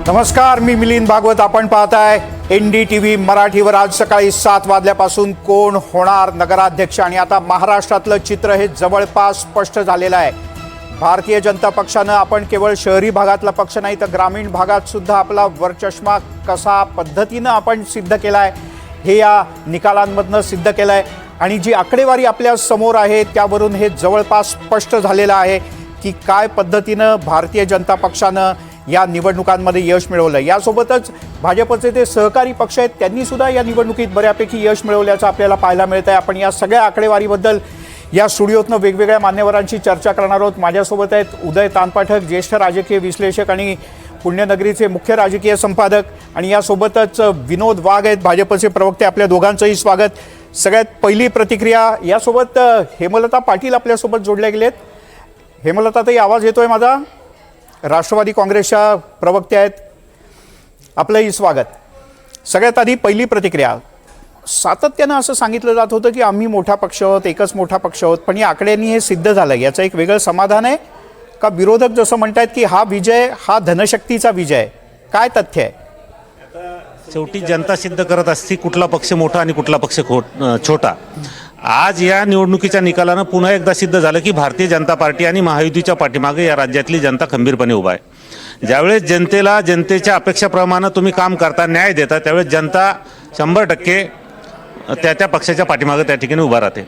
नमस्कार, मी मिलिंद भागवत. आपण पाहताय NDTV मराठीवर. आज सकाळी 7 वाजल्यापासून कोण होणार नगराध्यक्ष आणि आता महाराष्ट्रातलं चित्र हे जवळपास स्पष्ट झालेलं आहे. भारतीय जनता पक्षानं आपण केवळ शहरी भागातला पक्ष नाही तर ग्रामीण भागात सुद्धा आपला वरचष्मा कसा पद्धतीनं आपण सिद्ध केला आहे हे या निकालांमधनं सिद्ध केलं आहे. आणि जी आकडेवारी आपल्या समोर आहे त्यावरून हे जवळपास स्पष्ट झालेलं आहे की काय पद्धतीनं भारतीय जनता पक्षानं या निवडणुकांमध्ये यश मिळवलं. यासोबतच भाजपचे ते सहकारी पक्ष आहेत त्यांनी सुद्धा या निवडणुकीत बऱ्यापैकी यश मिळवल्याचं आपल्याला पाहायला मिळत आहे. आपण या सगळ्या आकडेवारीबद्दल या स्टुडिओतनं वेगवेगळ्या मान्यवरांची चर्चा करणार आहोत. माझ्यासोबत आहेत उदय तानपाठक, ज्येष्ठ राजकीय विश्लेषक आणि पुण्यनगरीचे मुख्य राजकीय संपादक, आणि यासोबतच विनोद वाघ आहेत, भाजपचे प्रवक्ते. आपल्या दोघांचंही स्वागत. सगळ्यात पहिली प्रतिक्रिया यासोबत हेमलता पाटील आपल्यासोबत जोडल्या गेलेत. हेमलता ताई, आवाज येतोय माझा? राष्ट्रवादी काँग्रेसच्या प्रवक्ते आहेत, आपलंही स्वागत. सगळ्यात आधी पहिली प्रतिक्रिया. सातत्यानं असं सांगितलं जात होतं की आम्ही मोठा पक्ष आहोत, एकच मोठा पक्ष आहोत, पण या आकड्यांनी हे सिद्ध झालं. याचं एक वेगळं समाधान आहे का? विरोधक जसं म्हणतात की हा विजय हा धनशक्तीचा विजय आहे, काय तथ्य आहे? शेवटी जनता सिद्ध करत असते कुठला पक्ष मोठा आणि कुठला पक्ष छोटा. आज या निवडणुकीच्या निकालानं पुन्हा एकदा सिद्ध झालं की भारतीय जनता पार्टी आणि महायुतीच्या पाठीमागे या राज्यातली जनता खंबीरपणे उभा आहे. ज्यावेळेस जनतेला जनतेच्या अपेक्षाप्रमाणे तुम्ही काम करता, न्याय देता, त्यावेळेस जनता 100% त्या पक्षाच्या पाठीमागे त्या ठिकाणी उभा राहते.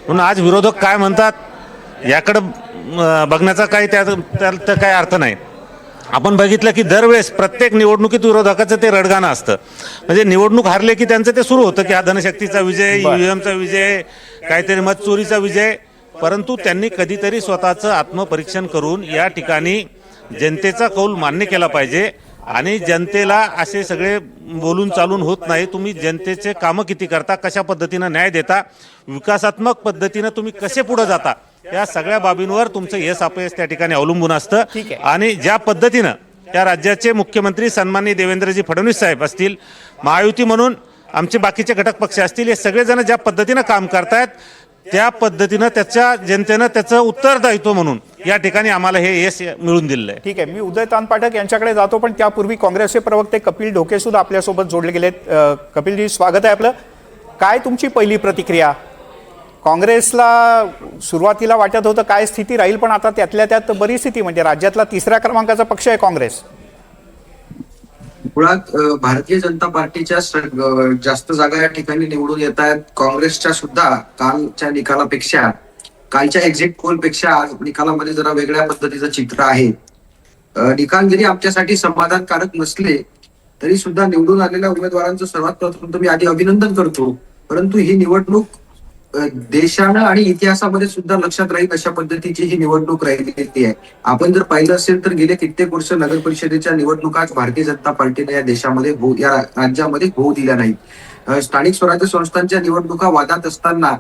म्हणून आज विरोधक काय म्हणतात याकडं बघण्याचा काही त्यात काही अर्थ नाही. आपण बघितलं की दरवेळेस प्रत्येक निवडणुकीत विरोधकाचं ते रडगाणं असतं. म्हणजे निवडणूक हारले की त्यांचं ते सुरू होतं की हा धनशक्तीचा विजय, EVMचा विजय, काहीतरी मत चोरीचा विजय. परंतु त्यांनी कधीतरी स्वतःचं आत्मपरीक्षण करून या ठिकाणी जनतेचा कौल मान्य केला पाहिजे. आणि जनतेला असे सगळे बोलून चालून होत नाही. तुम्ही जनतेचे कामं किती करता, कशा पद्धतीनं न्याय देता, विकासात्मक पद्धतीनं तुम्ही कसे पुढे जाता, या सगळ्या बाबींवर तुमचं यश अपयश त्या ठिकाणी अवलंबून असतं. आणि ज्या पद्धतीनं त्या राज्याचे मुख्यमंत्री सन्माननीय देवेंद्रजी फडणवीस साहेब असतील, महायुती म्हणून आमचे बाकीचे घटक पक्ष असतील, हे सगळेजण ज्या पद्धतीनं काम करतायत त्या पद्धतीनं त्याच्या जनतेनं त्याचं उत्तरदायित्व म्हणून या ठिकाणी आम्हाला हे यश मिळून दिलेलं आहे. ठीक आहे, मी उदय तानपाठक यांच्याकडे जातो, पण त्यापूर्वी काँग्रेसचे प्रवक्ते कपिल ढोके सुद्धा आपल्यासोबत जोडले गेलेत. कपिलजी, स्वागत आहे आपलं. काय तुमची पहिली प्रतिक्रिया? काँग्रेसला सुरुवातीला वाटत होतं काय स्थिती राहील, पण आता त्यातल्या त्यात बरी स्थिती, म्हणजे राज्यातला 3ऱ्या क्रमांकाचा पक्ष आहे काँग्रेस. मुळात भारतीय जनता पार्टीच्या जास्त जागा या ठिकाणी निवडून येत आहेत. काँग्रेसच्या सुद्धा कालच्या निकालापेक्षा, कालच्या एक्झिट पोल पेक्षा आज निकालामध्ये जरा वेगळ्या पद्धतीचं चित्र आहे. निकाल जरी आमच्यासाठी समाधानकारक नसले तरी सुद्धा निवडून आलेल्या उमेदवारांचं सर्वात प्रथम तर मी आधी अभिनंदन करतो. परंतु ही निवडणूक देशानं आणि इतिहासामध्ये सुद्धा लक्षात राहील अशा पद्धतीची ही निवडणूक राहिलेली आहे. आपण जर पाहिलं असेल तर गेले कित्येक वर्ष नगर परिषदेच्या निवडणुका भारतीय जनता पार्टीने या देशामध्ये या राज्यामध्ये होऊ दिल्या नाहीत. स्थानिक स्वराज्य संस्थांच्या निवडणुका वादात असताना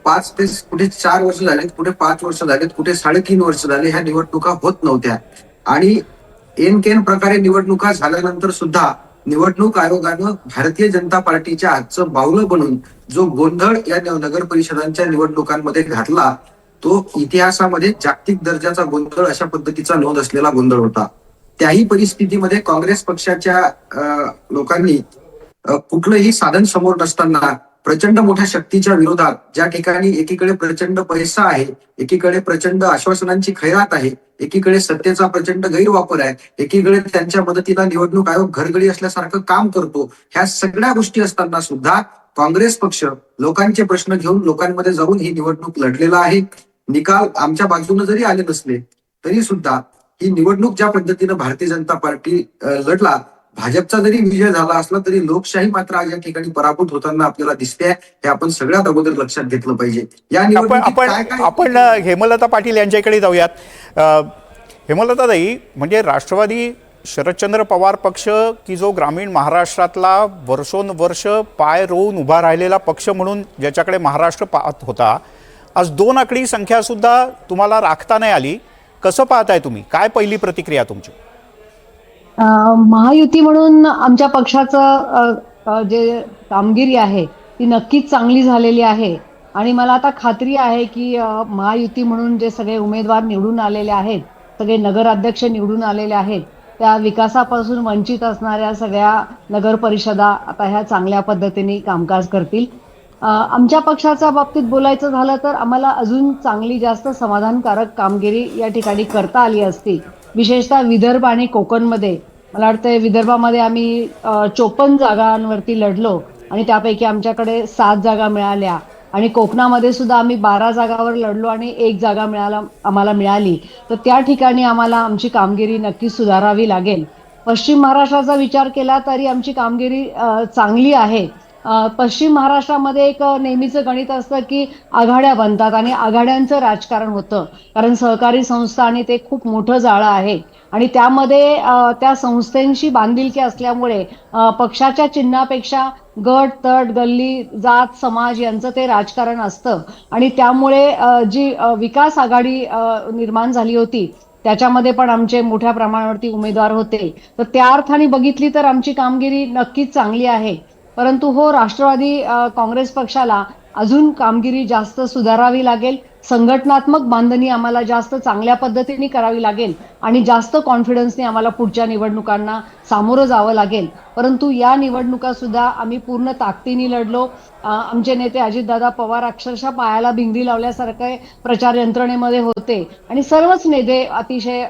5 ते कुठे 4 वर्ष झालेत, कुठे 5 वर्ष झालेत, कुठे 3.5 वर्ष झाले ह्या निवडणुका होत नव्हत्या. आणि एन प्रकारे निवडणुका झाल्यानंतर सुद्धा निवडणूक आयोगानं भारतीय जनता पार्टीच्या हातचं बाहुलं बनून जो गोंधळ या नगर परिषदांच्या निवडणुकांमध्ये घातला तो इतिहासामध्ये जागतिक दर्जाचा गोंधळ, अशा पद्धतीचा नोंद असलेला गोंधळ होता. त्याही परिस्थितीमध्ये काँग्रेस पक्षाच्या लोकांनी कुठलंही साधन समोर नसताना प्रचंड मोठ्या शक्तीच्या विरोधात, ज्या ठिकाणी एकीकडे प्रचंड पैसा आहे, एकीकडे प्रचंड आश्वासनांची खैरात आहे, एकीकडे सत्तेचा प्रचंड गैरवापर आहे, एकीकडे त्यांच्या मदतीला निवडणूक आयोग घरगडी असल्यासारखं काम करतो, ह्या सगळ्या गोष्टी असताना सुद्धा काँग्रेस पक्ष लोकांचे प्रश्न घेऊन लोकांमध्ये जाऊन ही निवडणूक लढलेला आहे. निकाल आमच्या बाजूने जरी आले नसले तरी सुद्धा ही निवडणूक ज्या पद्धतीनं भारतीय जनता पार्टी लढला, भाजपचा जरी विजय झाला असला तरी लोकशाही मात्र आज या ठिकाणी पराभूत होताना आपल्याला दिसते. हे आपण सगळ्यात अगोदर लक्षात घेतलं पाहिजे. या आपण हेमलता पाटील यांच्याकडे जाऊयात. हेमलता ताई, म्हणजे राष्ट्रवादी शरदचंद्र पवार पक्ष की जो ग्रामीण महाराष्ट्रातला वर्षोनवर्ष पाय रोवून उभा राहिलेला पक्ष म्हणून ज्याच्याकडे महाराष्ट्र पाहत होता, आज 2 आकडी संख्या सुद्धा तुम्हाला राखता नाही आली. कसं पाहताय तुम्ही? काय पहिली प्रतिक्रिया तुमची? महायुती म्हणून आमच्या पक्षाचं जे कामगिरी आहे ती नक्कीच चांगली झालेली आहे. आणि मला आता खात्री आहे की महायुती म्हणून जे सगळे उमेदवार निवडून आलेले आहेत, सगळे नगराध्यक्ष निवडून आलेले आहेत, त्या विकासापासून वंचित असणाऱ्या सगळ्या नगर परिषदा आता ह्या चांगल्या पद्धतीने कामकाज करतील. आमच्या पक्षाच्या बाबतीत बोलायचं झालं तर आम्हाला अजून चांगली जास्त समाधानकारक कामगिरी या ठिकाणी करता आली असती. विशेषतः विदर्भ आणि कोकणमध्ये मला वाटतं विदर्भामध्ये आम्ही 54 जागांवरती लढलो आणि त्यापैकी आमच्याकडे 7 जागा मिळाल्या आणि कोकणामध्ये सुद्धा आम्ही 12 जागावर लढलो आणि 1 जागा आम्हाला मिळाली. तर त्या ठिकाणी आम्हाला आमची कामगिरी नक्की सुधारावी लागेल. पश्चिम महाराष्ट्राचा विचार केला तरी आमची कामगिरी चांगली आहे. पश्चिम महाराष्ट्रामध्ये एक नेहमीचं गणित असतं की आघाड्या बनतात आणि आघाड्यांचं राजकारण होतं, कारण सहकारी संस्था आणि ते खूप मोठं जाळं आहे आणि त्यामध्ये त्या संस्थांशी बांधिलकी असल्यामुळे पक्षाच्या चिन्हापेक्षा गट तट गल्ली जात समाज यांचं ते राजकारण असतं आणि त्यामुळे जी विकास आघाडी निर्माण झाली होती त्याच्यामध्ये पण आमचे मोठ्या प्रमाणावरती उमेदवार होते. तर त्या अर्थाने बघितली तर आमची कामगिरी नक्कीच चांगली आहे. परंतु हो, राष्ट्रवादी काँग्रेस पक्षाला अजून कामगिरी जास्त सुधारावी लागेल. संघटनात्मक बांधणी आम्हाला जास्त चांगल्या पद्धतीने करावी लागेल आणि जास्त कॉन्फिडन्सने आम्हाला पुढच्या निवडणुकांना सामोरं जावं लागेल. परंतु या निवडणुका सुद्धा आम्ही पूर्ण ताकदीने लढलो. आमचे नेते अजितदादा पवार अक्षरशः पायाला भिंगरी लावल्यासारखे प्रचार यंत्रणेमध्ये होते आणि सर्वच नेते अतिशय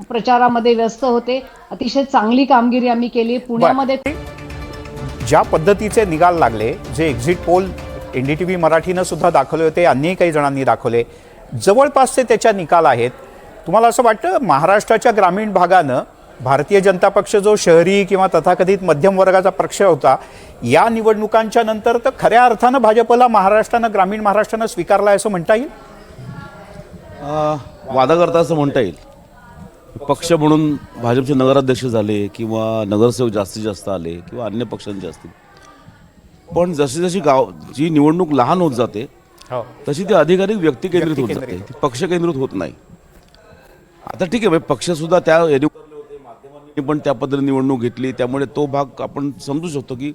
प्रचारामध्ये व्यस्त होते. अतिशय चांगली कामगिरी आम्ही केली. पुण्यामध्ये ज्या पद्धतीचे निकाल लागले, जे एक्झिट पोल NDTV मराठीनं सुद्धा दाखवले होते, अन्यही काही जणांनी दाखवले, जवळपासचे त्याच्या निकाल आहेत. तुम्हाला असं वाटतं महाराष्ट्राच्या ग्रामीण भागानं भारतीय जनता पक्ष जो शहरी किंवा तथाकथित मध्यम वर्गाचा पक्ष होता, या निवडणुकांच्या नंतर तर खऱ्या अर्थानं भाजपला महाराष्ट्रानं ग्रामीण महाराष्ट्रानं स्वीकारला असं म्हणता येईल? वादाकरता असं म्हणता येईल. पक्ष म्हणून भाजपचे नगराध्यक्ष झाले किंवा नगरसेवक जास्तीत जास्त आले किंवा अन्य पक्षांचे असतील, पण जशी जशी जी निवडणूक लहान होत जाते तशी ती अधिकाधिक व्यक्ती केंद्रित होत जाते, ती पक्ष केंद्रित होत नाही. आता ठीक आहे, पक्ष सुद्धा त्या माध्यमांनी पण त्या पद्धतीने निवडणूक घेतली, त्यामुळे तो भाग आपण समजू शकतो की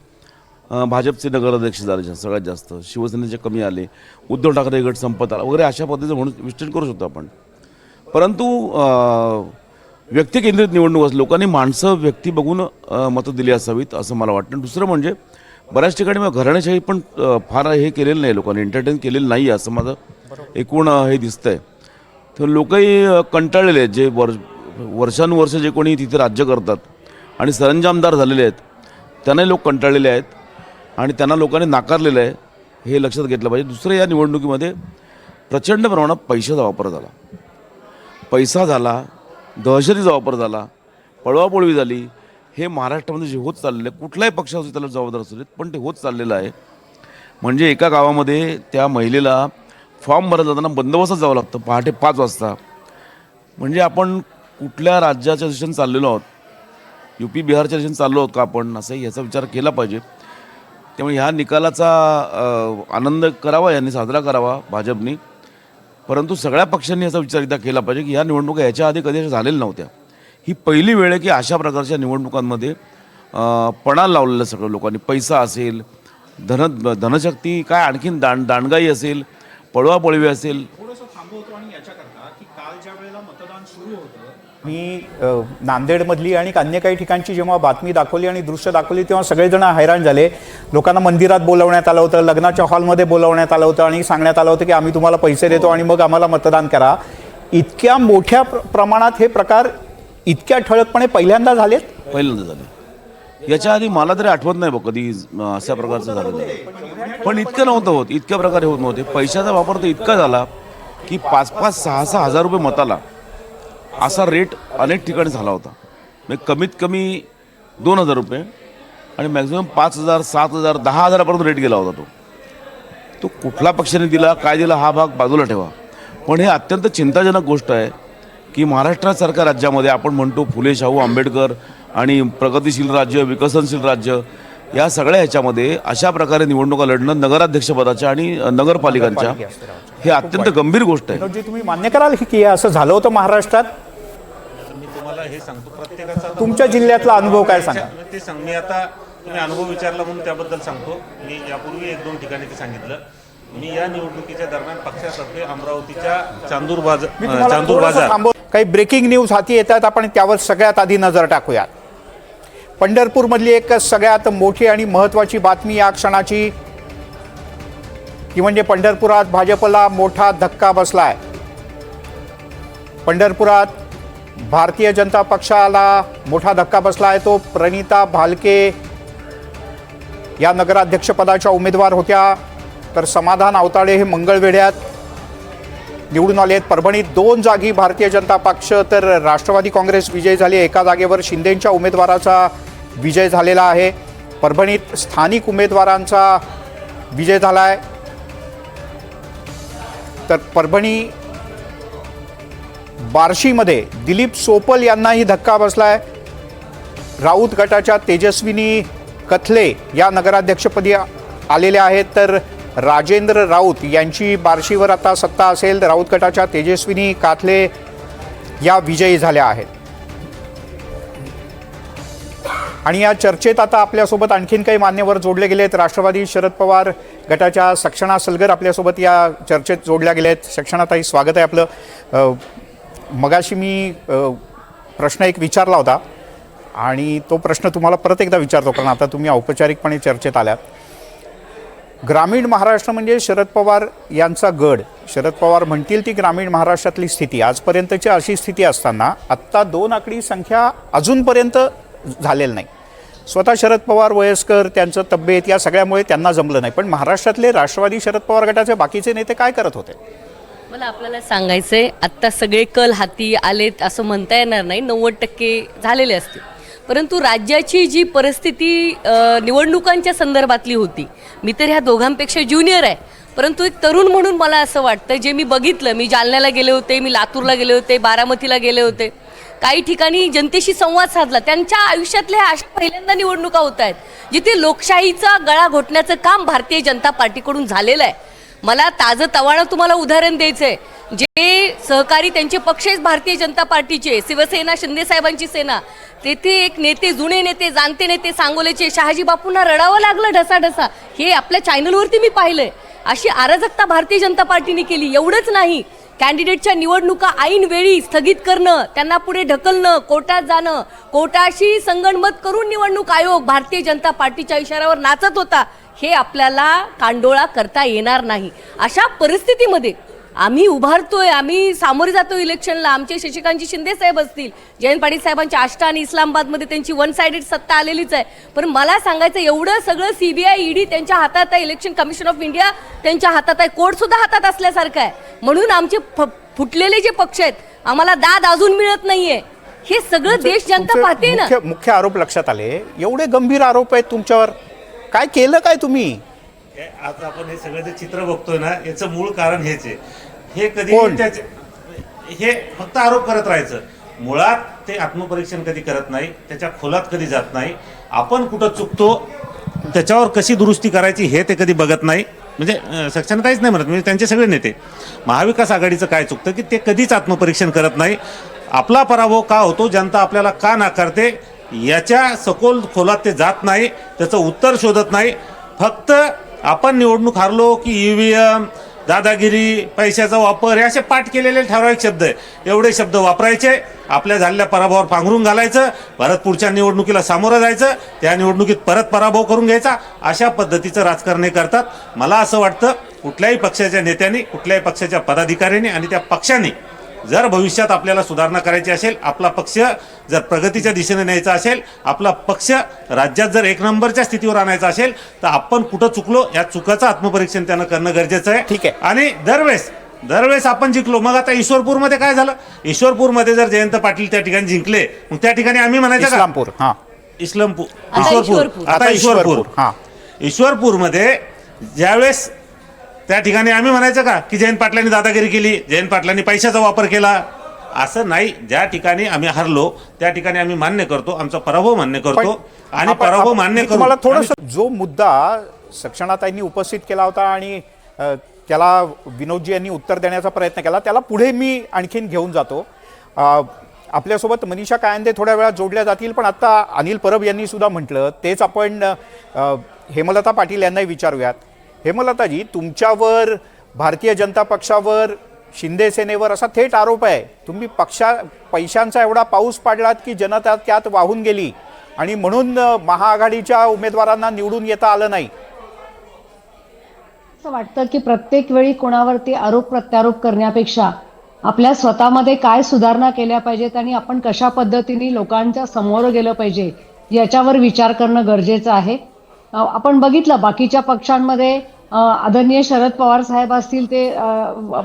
भाजपचे नगराध्यक्ष झाले सगळ्यात जास्त, शिवसेनेचे कमी आले, उद्धव ठाकरे गट संपत आला वगैरे अशा पद्धतीचं म्हणून विश्लेषण करू शकतो आपण. परंतु व्यक्ती केंद्रित निवडणूक असली, लोकांनी माणसं व्यक्ती बघून मतं दिली असावीत असं मला वाटतं. दुसरं म्हणजे बऱ्याच ठिकाणी मग घराण्याशाही पण फार हे केलेलं नाही, लोकांनी एंटरटेन केलेलं नाही असं माझं एकूण हे दिसतंय. तर लोकही कंटाळलेले आहेत, जे वर्षानुवर्ष जे कोणी तिथे राज्य करतात आणि सरंजामदार झालेले आहेत त्यांनाही लोक कंटाळलेले आहेत आणि त्यांना लोकांनी नाकारलेलं आहे, हे लक्षात घेतलं पाहिजे. दुसरं, या निवडणुकीमध्ये प्रचंड प्रमाणात पैशाचा वापर झाला, पैसा झाला, दहशतीचा वापर झाला, पळवापळवी झाली. हे महाराष्ट्रामध्ये जे होत चाललेलं आहे, कुठल्याही पक्षाचं त्याला जबाबदार असू देत, पण ते होत चाललेलं आहे. म्हणजे एका गावामध्ये त्या महिलेला फॉर्म भरत जाताना बंदोबस्तात जावं लागतं पहाटे 5 वाजता. म्हणजे आपण कुठल्या राज्याच्या दिशेने चाललेलो आहोत, UP बिहारच्या दिशेने चाललो आहोत का आपण, असंही याचा विचार केला पाहिजे. त्यामुळे ह्या निकालाचा आनंद करावा, यांनी साजरा करावा भाजपनी. परंतु सगळ्या पक्षांनी याचा विचार एकदा केला पाहिजे की ह्या निवडणुका याच्या आधी कधी झालेल्या नव्हत्या. ही पहिली वेळ आहे की अशा प्रकारच्या निवडणुकांमध्ये पणाला लावलेलं सगळं लोकांनी, पैसा असेल, धनशक्ती, काय आणखीन दांडगाई असेल, पळवापळवी असेल. मी नांदेडमधली आणि अन्य काही ठिकाणची जेव्हा बातमी दाखवली आणि दृश्य दाखवली तेव्हा सगळेजण हैराण झाले. लोकांना मंदिरात बोलवण्यात आलं होतं, लग्नाच्या हॉलमध्ये बोलवण्यात आलं होतं आणि सांगण्यात आलं होतं की आम्ही तुम्हाला पैसे देतो आणि मग आम्हाला मतदान करा. इतक्या मोठ्या प्रमाणात हे प्रकार इतक्या ठळकपणे पहिल्यांदा झालेत? पहिल्यांदा झाले. याच्या आधी मला तरी आठवत नाही बघ कधी अशा प्रकारचं झालेलं आहे. पण इतकं नव्हतं होत, इतक्या प्रकारे होत नव्हते. पैशाचा वापर तर इतका झाला की 5-5, 6-6 हजार रुपये मताला असा रेट अनेक ठिकाणी झाला होता. म्हणजे कमीत कमी 2,000 रुपये आणि मॅक्झिमम 5,000, 7,000, 10,000पर्यंत रेट गेला होता. तो कुठला पक्षाने दिला, काय दिला, हा भाग बाजूला ठेवा. पण हे अत्यंत चिंताजनक गोष्ट आहे की महाराष्ट्रासारख्या राज्यामध्ये आपण म्हणतो फुले शाहू आंबेडकर आणि प्रगतिशील राज्य, विकसनशील राज्य, या सगळ्या ह्याच्यामध्ये अशा प्रकारे निवडणुका लढणं नगराध्यक्षपदाच्या आणि नगरपालिकांच्या, हे अत्यंत गंभीर गोष्ट आहे. विनोदजी, तुम्ही मान्य कराल की असं झालं होतं महाराष्ट्रात? मी तुम्हाला हे सांगतो, प्रत्येकाचा तुमच्या जिल्ह्यातला अनुभव काय सांगा? ते सांग. मी आता तुम्ही अनुभव विचारला म्हणून त्याबद्दल सांगतो. मी यापूर्वी 1-2 ठिकाणी ते सांगितलं. मी या निवडणुकीच्या दरम्यान पक्षातर्फे अमरावतीच्या चांदूर बाजार काही ब्रेकिंग न्यूज हाती येतात, आपण त्यावर सगळ्यात आधी नजर टाकूयात. पंढरपूरमधली एक सगळ्यात मोठी आणि महत्त्वाची बातमी या क्षणाची, ती म्हणजे पंढरपुरात भाजपला मोठा धक्का बसलाय. पंढरपुरात भारतीय जनता पक्षाला मोठा धक्का बसलाय. तो प्रणिता भालके या नगराध्यक्षपदाच्या उमेदवार होत्या, तर समाधान आवताडे हे मंगळवेढ्यात निवडून आले आहेत. परभणीत 2 जागी भारतीय जनता पक्ष तर राष्ट्रवादी काँग्रेस विजयी झाली. एका जागेवर शिंदेंच्या उमेदवाराचा विजय झालेला आहे. परभणीत स्थानिक उमेदवारांचा विजय झाला आहे. तर परभणी बार्शीमध्ये दिलीप सोपल यांनाही धक्का बसलाय. राऊत गटाच्या तेजस्विनी कथले या नगराध्यक्षपदी आलेल्या आहेत, तर राजेंद्र राऊत यांची बार्शीवर आता सत्ता असेल. राऊत गटाच्या तेजस्विनी काथले या विजयी झाल्या आहेत. आणि या चर्चेत आता आपल्यासोबत आणखीन काही मान्यवर जोडले गेलेत. राष्ट्रवादी शरद पवार गटाच्या सक्षणा सलगर आपल्यासोबत या चर्चेत जोडल्या गेल्या आहेत. सक्षणाताई, स्वागत आहे आपलं. मगाशी मी प्रश्न एक विचारला होता आणि तो प्रश्न तुम्हाला परत एकदा विचारतो, कारण आता तुम्ही औपचारिकपणे चर्चेत आल्यात. ग्रामीण महाराष्ट्र म्हणजे शरद पवार यांचा गड. शरद पवार म्हणतील ती ग्रामीण महाराष्ट्रातली स्थिती. आजपर्यंतची अशी स्थिती असताना आत्ता 2 आकडी संख्या अजूनपर्यंत झालेलं नाही. स्वतः शरद पवार वयस्कर, त्यांचं तब्येत या सगळ्यामुळे त्यांना जमलं नाही. पण महाराष्ट्रातले राष्ट्रवादी शरद पवार गटाचे बाकीचे नेते काय करत होते? मला आपल्याला सांगायचंय, आत्ता सगळे कल हाती आलेत असं म्हणता येणार नाही. 90% झालेले असतील. परंतु राज्याची जी परिस्थिती निवडणुकांच्या संदर्भातली होती, मी तर ह्या दोघांपेक्षा ज्युनियर आहे, परंतु एक तरुण म्हणून मला असं वाटतं, जे मी बघितलं, मी जालन्याला गेले होते, मी लातूरला गेले होते, बारामतीला गेले होते, काही ठिकाणी जनतेशी संवाद साधला. त्यांच्या आयुष्यातल्या अशा पहिल्यांदा निवडणुका होत आहेत जिथे लोकशाहीचा गळा घोटण्याचं काम भारतीय जनता पार्टीकडून झालेलं आहे. मला ताजं तवाणं तुम्हाला उदाहरण द्यायचं आहे. जे सहकारी त्यांचे पक्ष आहेत भारतीय जनता पार्टीचे, शिवसेना, शिंदे साहेबांची सेना, तेथे एक नेते, जुने नेते, जाणते नेते, सांगोलेचे शहाजी बापूंना रडावं लागलं ढसाढसा. हे आपल्या चॅनलवरती मी पाहिलंय. अशी अराजकता भारतीय जनता पार्टीने केली. एवढंच नाही, कॅन्डिडेटच्या निवडणुका ऐन वेळी स्थगित करणं, त्यांना पुढे ढकलणं, कोर्टात जाणं, कोर्टाशी संगनमत करून निवडणूक आयोग भारतीय जनता पार्टीच्या इशाऱ्यावर नाचत होता. हे आपल्याला कांडोळा करता येणार नाही. अशा परिस्थितीमध्ये आम्ही उभारतोय, आम्ही सामोरे जातो इलेक्शनला. आमचे शशिकांतजी शिंदे साहेब असतील, जयंत पाटील साहेबांच्या आष्टा आणि इस्लामाबादमध्ये त्यांची 1 साइडेड सत्ता आलेलीच आहे. पण मला सांगायचं, एवढं सगळं CBI, ED त्यांच्या हातात आहे, इलेक्शन कमिशन ऑफ इंडिया त्यांच्या हातात आहे, कोर्ट सुद्धा हातात असल्यासारखं आहे. म्हणून आमचे फुटलेले जे पक्ष आहेत, आम्हाला दाद अजून मिळत नाहीये. हे सगळं देश जनता पाहते ना. मुख्य आरोप लक्षात आले. एवढे गंभीर आरोप आहेत तुमच्यावर. काय केलं काय तुम्ही? आज आपण हे सगळं जे चित्र बघतोय ना, याचं मूळ कारण हेच आहे. हे कधी हे फक्त आरोप करत राहायचं, मुळात ते आत्मपरीक्षण कधी करत नाही, त्याच्या खोलात कधी जात नाही. आपण कुठं चुकतो, त्याच्यावर कशी दुरुस्ती करायची हे ते कधी बघत नाही. म्हणजे सक्षमताच नाही म्हणत, म्हणजे त्यांचे सगळे नेते. महाविकास आघाडीचं काय चुकतं की ते कधीच आत्मपरीक्षण करत नाही. आपला पराभव का होतो, जनता आपल्याला का नाकारते, याच्या सखोल खोलात ते जात नाही, त्याचं उत्तर शोधत नाही. फक्त आपण निवडणूक हारलो की EVM, दादागिरी, पैशाचा वापर, हे असे पाठ केलेले ठराविक शब्द आहे. एवढे शब्द वापरायचे, आपल्या झालेल्या पराभवावर पांघरून घालायचं, परत पुढच्या निवडणुकीला सामोरं जायचं, त्या निवडणुकीत परत पराभव करून घ्यायचा. अशा पद्धतीचं राजकारण हे करतात. मला असं वाटतं, कुठल्याही पक्षाच्या नेत्यांनी, कुठल्याही पक्षाच्या पदाधिकाऱ्यांनी आणि त्या पक्षांनी जर भविष्यात आपल्याला सुधारणा करायची असेल, आपला पक्ष जर प्रगतीच्या दिशेने न्यायचा असेल, आपला पक्ष राज्यात जर 1 नंबरच्या स्थितीवर आणायचा असेल, तर आपण कुठं चुकलो या चुकाचं आत्मपरीक्षण त्यानं करणं गरजेचं आहे. ठीक आहे. आणि दरवेळेस आपण जिंकलो. मग आता ईश्वरपूरमध्ये काय झालं? ईश्वरपूरमध्ये जर जयंत पाटील त्या ठिकाणी जिंकले, मग त्या ठिकाणी आम्ही म्हणायचं इस्लामपूर, आता ईश्वरपूर. ईश्वरपूरमध्ये ज्यावेळेस त्या ठिकाणी आम्ही म्हणायचं का की जयंत पाटलांनी दादागिरी केली, जयंत पाटलांनी पैशाचा वापर केला? असं नाही. ज्या ठिकाणी आम्ही हरलो त्या ठिकाणी आम्ही मान्य करतो, आमचा पराभव मान्य करतो आणि पराभव मान्य करू. मला थोडंसं जो मुद्दा सक्षणाताईंनी उपस्थित केला होता आणि त्याला विनोदजी यांनी उत्तर देण्याचा प्रयत्न केला, त्याला पुढे मी आणखीन घेऊन जातो. आपल्यासोबत मनीषा कायंदे थोड्या वेळात जोडल्या जातील, पण आता अनिल परब यांनी सुद्धा म्हटलं तेच आपण हेमलता पाटील यांनाही विचारूयात. हेमलताजी, तुमच्यावर भारतीय जनता पक्षावर शिंदे सेनेवर असा थेट आरोप आहे. तुम्ही पैशांचा एवढा पाऊस पाडलात की जनता त्यात वाहून गेली आणि म्हणून महाआघाडीच्या उमेदवारांना निवडून येता आलं नाही. असं वाटतं की प्रत्येक वेळी कोणावरती आरोप प्रत्यारोप करण्यापेक्षा आपल्या स्वतःमध्ये काय सुधारणा केल्या पाहिजेत आणि आपण कशा पद्धतीने लोकांच्या समोर गेलं पाहिजे याच्यावर विचार करणं गरजेचं आहे. आपण बघितलं बाकीच्या पक्षांमध्ये आदरणीय शरद पवार साहेब असतील ते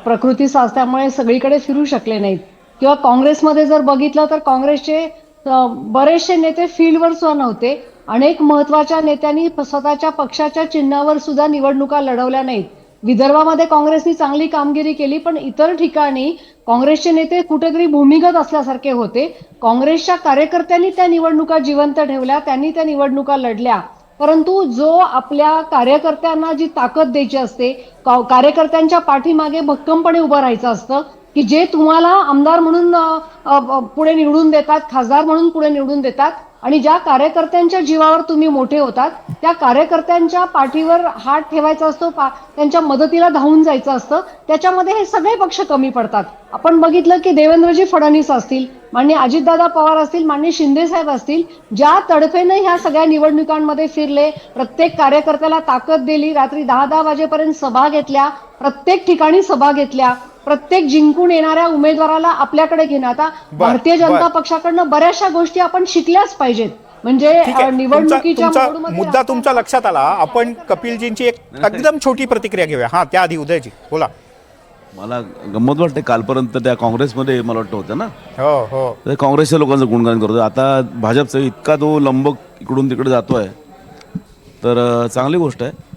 प्रकृतीचं असल्यामुळे सगळीकडे फिरू शकले नाहीत, किंवा काँग्रेसमध्ये जर बघितलं तर काँग्रेसचे बरेचसे नेते फील्डवर सुद्धा नव्हते. अनेक महत्वाच्या नेत्यांनी स्वतःच्या पक्षाच्या चिन्हावर सुद्धा निवडणुका लढवल्या नाहीत. विदर्भामध्ये काँग्रेसनी चांगली कामगिरी केली, पण इतर ठिकाणी काँग्रेसचे नेते कुठेतरी भूमिगत असल्यासारखे होते. काँग्रेसच्या कार्यकर्त्यांनी त्या निवडणुका जिवंत ठेवल्या, त्यांनी त्या निवडणुका लढल्या. परंतु जो आपल्या कार्यकर्त्यांना जी ताकद द्यायची असते, कार्यकर्त्यांच्या पाठीमागे भक्कमपणे उभं राहायचं असतं, की जे तुम्हाला आमदार म्हणून पुढे निवडून देतात, खासदार म्हणून पुढे निवडून देतात, आणि ज्या कार्यकर्त्यांच्या जीवावर तुम्ही मोठे होतात त्या कार्यकर्त्यांच्या पाठीवर हात ठेवायचा असतो, त्यांच्या मदतीला धावून जायचं असतं. त्याच्यामध्ये हे सगळे पक्ष कमी पडतात. आपण बघितलं की देवेंद्रजी फडणवीस असतील, माननीय अजितदादा पवार असतील, माननीय शिंदे साहेब असतील, ज्या तडफेने ह्या सगळ्या निवडणुकांमध्ये फिरले, प्रत्येक कार्यकर्त्याला ताकद दिली, रात्री 10-10 वाजेपर्यंत सभा घेतल्या, प्रत्येक ठिकाणी सभा घेतल्या, प्रत्येक जिंकून येणाऱ्या उमेदवाराला आपल्याकडे घेणं. आता भारतीय जनता पक्षाकडनं बऱ्याचशा गोष्टी आपण शिकल्याच पाहिजेत. म्हणजे ठीक आहे. निवडणुकीच्या तुमचा मोडमध्ये मुद्दा तुमच्या लक्षात आला. आपण कपिलजींची एक एकदम छोटी प्रतिक्रिया घेऊया. हा, त्याआधी उदयजी बोला. मला गंमत वाटते, कालपर्यंत त्या काँग्रेसमध्ये मला वाटतं होतं ना, हो हो, तर काँग्रेसच्या लोकांचं गुणगान करतो. आता भाजपचं इतका तो लंबक इकडून तिकडे जातोय, तर चांगली गोष्ट आहे.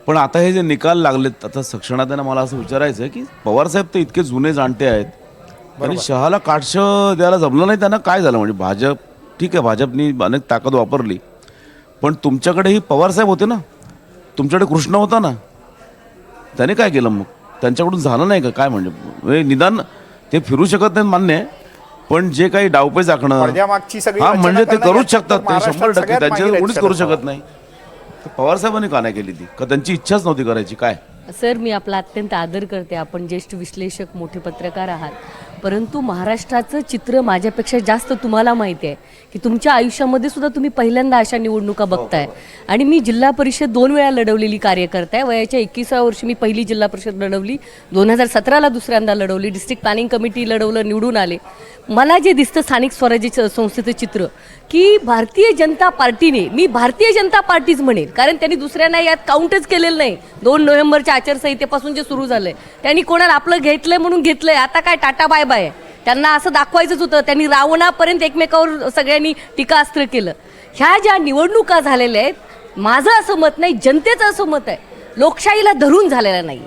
पण आता हे जे निकाल लागलेत आता सक्षणात, मला असं विचारायचं आहे की पवारसाहेब तर इतके जुने जाणते आहेत आणि शहाला काटश द्यायला जमलं नाही त्यांना. काय झालं म्हणजे भाजप, ठीक आहे भाजपनी अनेक ताकद वापरली, पण तुमच्याकडेही पवारसाहेब होते ना, तुमच्याकडे कृष्ण होता ना, त्याने काय केलं मग? त्यांच्याकडून झालं नाही का काय? म्हणजे निदान ते फिरू शकत नाहीत मान्य आहे, पण जे काही डावपेच आखणं, पडद्यामागची सगळी हा रचना म्हणजे ते करण्यात करूच शकतात, ते महाराष्ट्रात 100% सगळ्यात त्यांच्या माहिर आहेत कोणीच करू शरद शकत नाही. पवारसाहेबांनी का नाही केली ती? का त्यांची इच्छाच नव्हती करायची काय? सर, मी आपला अत्यंत आदर करते, आपण ज्येष्ठ विश्लेषक मोठे पत्रकार आहात, परंतु महाराष्ट्राचं चित्र माझ्यापेक्षा जास्त तुम्हाला माहिती आहे की तुमच्या आयुष्यामध्ये सुद्धा तुम्ही पहिल्यांदा अशा निवडणुका बघताय. आणि मी जिल्हा परिषद 2 वेळा लढवलेली कार्यकर्ता आहे. वयाच्या 21व्या वर्षी मी पहिली जिल्हा परिषद लढवली, 2017ला दुसऱ्यांदा लढवली, डिस्ट्रिक्ट प्लॅनिंग कमिटी लढवलं, निवडून आले. मला जे दिसतं स्थानिक स्वराज्य संस्थेचं चित्र की भारतीय जनता पार्टीने, मी भारतीय जनता पार्टीच म्हणेन कारण त्यांनी दुसऱ्यांना यात काउंटच केलेलं नाही. 2 नोव्हेंबरच्या आचारसंहितेपासून जे सुरू झालंय, त्यांनी कोणाला आपलं घेतलंय म्हणून घेतलंय, आता काय टाटा बाय बाय. त्यांना असं दाखवायचंच होतं, त्यांनी रावणापर्यंत एकमेकावर सगळ्यांनी टीकास्त्र केलं. ह्या ज्या निवडणुका झालेल्या आहेत, माझं असं मत नाही, जनतेचं असं मत आहे, लोकशाहीला धरून झालेला नाही.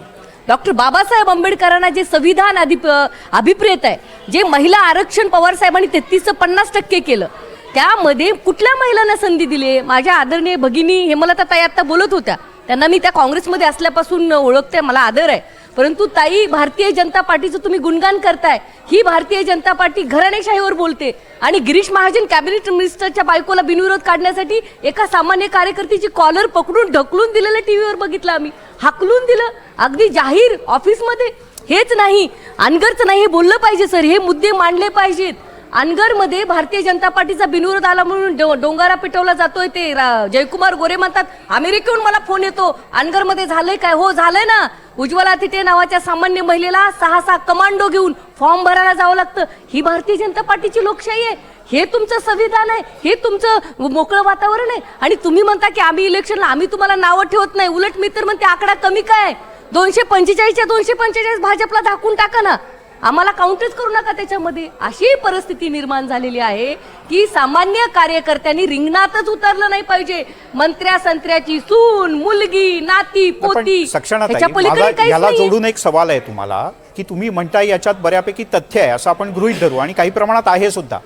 डॉक्टर बाबासाहेब आंबेडकरांना जे संविधान अभिप्रेत आहे, जे महिला आरक्षण पवारसाहेबांनी 33 50% केलं, त्यामध्ये कुठल्या महिलांना संधी दिली? माझ्या आदरणीय भगिनी हेमलता ताई आता बोलत होत्या, त्यांना मी त्या काँग्रेसमध्ये असल्यापासून ओळखते, मला आदर आहे. परंतु ताई, भारतीय जनता पार्टीचं तुम्ही गुणगान करताय, ही भारतीय जनता पार्टी घराणेशाहीवर बोलते. आणि गिरीश महाजन कॅबिनेट मिनिस्टरच्या बायकोला बिनविरोध काढण्यासाठी एका सामान्य कार्यकर्त्याची कॉलर पकडून ढकलून दिलेलं टीव्हीवर बघितलं आम्ही, हाकलून दिलं अगदी जाहीर ऑफिसमध्ये. हेच नाही, अनगरचं नाही, हे बोललं पाहिजे सर, हे मुद्दे मांडले पाहिजेत. अनगरमध्ये भारतीय जनता पार्टीचा बिनविरोध आला म्हणून डोंगारा पेटवला जातोय. ते जयकुमार गोरे म्हणतात, अमेरिकेहून मला फोन येतो, अनगरमध्ये झालंय काय? हो झालंय ना. उज्ज्वला तिथे नावाच्या सामान्य महिलेला 6 कमांडो घेऊन फॉर्म भरायला जावं लागतं. ही भारतीय जनता पार्टीची लोकशाही आहे, हे तुमचं संविधान आहे, हे तुमचं मोकळं वातावरण आहे. आणि तुम्ही म्हणता की आम्ही इलेक्शनला आम्ही तुम्हाला नावं ठेवत नाही, उलट मी तर म्हणते आकडा कमी काय, 245च्या 245 भाजपला दाखवून टाका ना, आम्हाला काउंटच करू नका त्याच्यामध्ये. अशी परिस्थिती निर्माण झालेली आहे की सामान्य कार्यकर्त्यांनी रिंगणातच उतरलं नाही पाहिजे. मंत्र्या संत्र्याची सून, मुलगी, नाती, पोती, सक्षणात याला जोडून एक सवाल आहे तुम्हाला की तुम्ही म्हणताय याच्यात बऱ्यापैकी तथ्य आहे असं आपण गृहीत धरू आणि काही प्रमाणात आहे सुद्धा,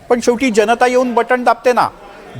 पण शेवटी जनता येऊन बटन दाबते ना.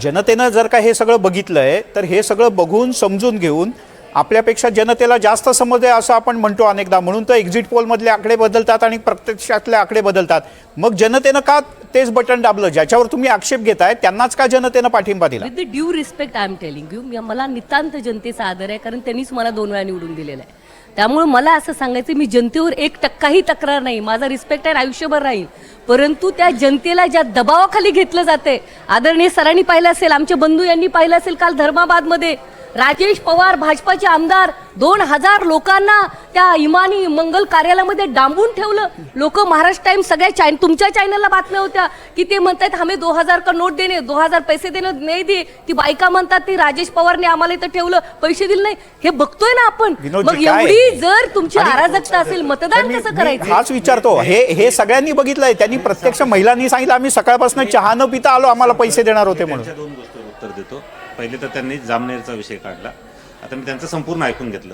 जनतेनं जर का हे सगळं बघितलंय तर हे सगळं बघून समजून घेऊन आपल्यापेक्षा जनतेला जास्त समज आहे असं आपण म्हणतो अनेकदा, म्हणून तर एक्झिट पोलमधले आकडे बदलतात आणि प्रत्यक्षातले आकडे बदलतात. मग जनतेनं का तेच बटन दाबलं? ज्याच्यावर तुम्ही आक्षेप घेताय त्यांनाच का जनतेनं पाठिंबा दिला? With the due respect I am telling you, मला नितांत जनतेचा आदर आहे, कारण त्यांनीच मला 2 वेळा निवडून दिलेला आहे. त्यामुळे मला असं सांगायचं, मी जनतेवर 1% तक्रार नाही, माझा रिस्पेक्ट आहे, आयुष्यभर राहील. परंतु त्या जनतेला ज्या दबावाखाली घेतलं जाते, आदरणीय सरांनी पाहिलं असेल, आमचे बंधू यांनी पाहिलं असेल, काल धर्माबादमध्ये राजेश पवार भाजपाचे आमदार 2000 लोकांना त्या इमानी मंगल कार्यालयामध्ये डांबून ठेवलं. लोक महाराष्ट्र टाइम्स सगळ्या तुमच्या चॅनलला बातम्या होत्या की ते म्हणतात हमें 2000 का नोट देणे, 2000 पैसे देणे नाही दे. ती बायका म्हणतात ती राजेश पवारने आम्हाला इथं ठेवलं, पैसे दिले नाही. हे बघतोय ना आपण. विनोदजी, मग काय? एवढी जर तुमची आणि- अराजकता असेल, मतदान कसं करायचं? हाच विचारतो. हे सगळ्यांनी बघितलंय. त्यांनी प्रत्यक्ष महिलांनी सांगितलं आम्ही सकाळपासून चहा न पिता आलो, आम्हाला पैसे देणार होते म्हणून. त्यांच्या 2 गोष्टीवर उत्तर देतो. पहिले तर त्यांनी जामनेरचा विषय काढला. आता मी त्यांचं संपूर्ण ऐकून घेतलं.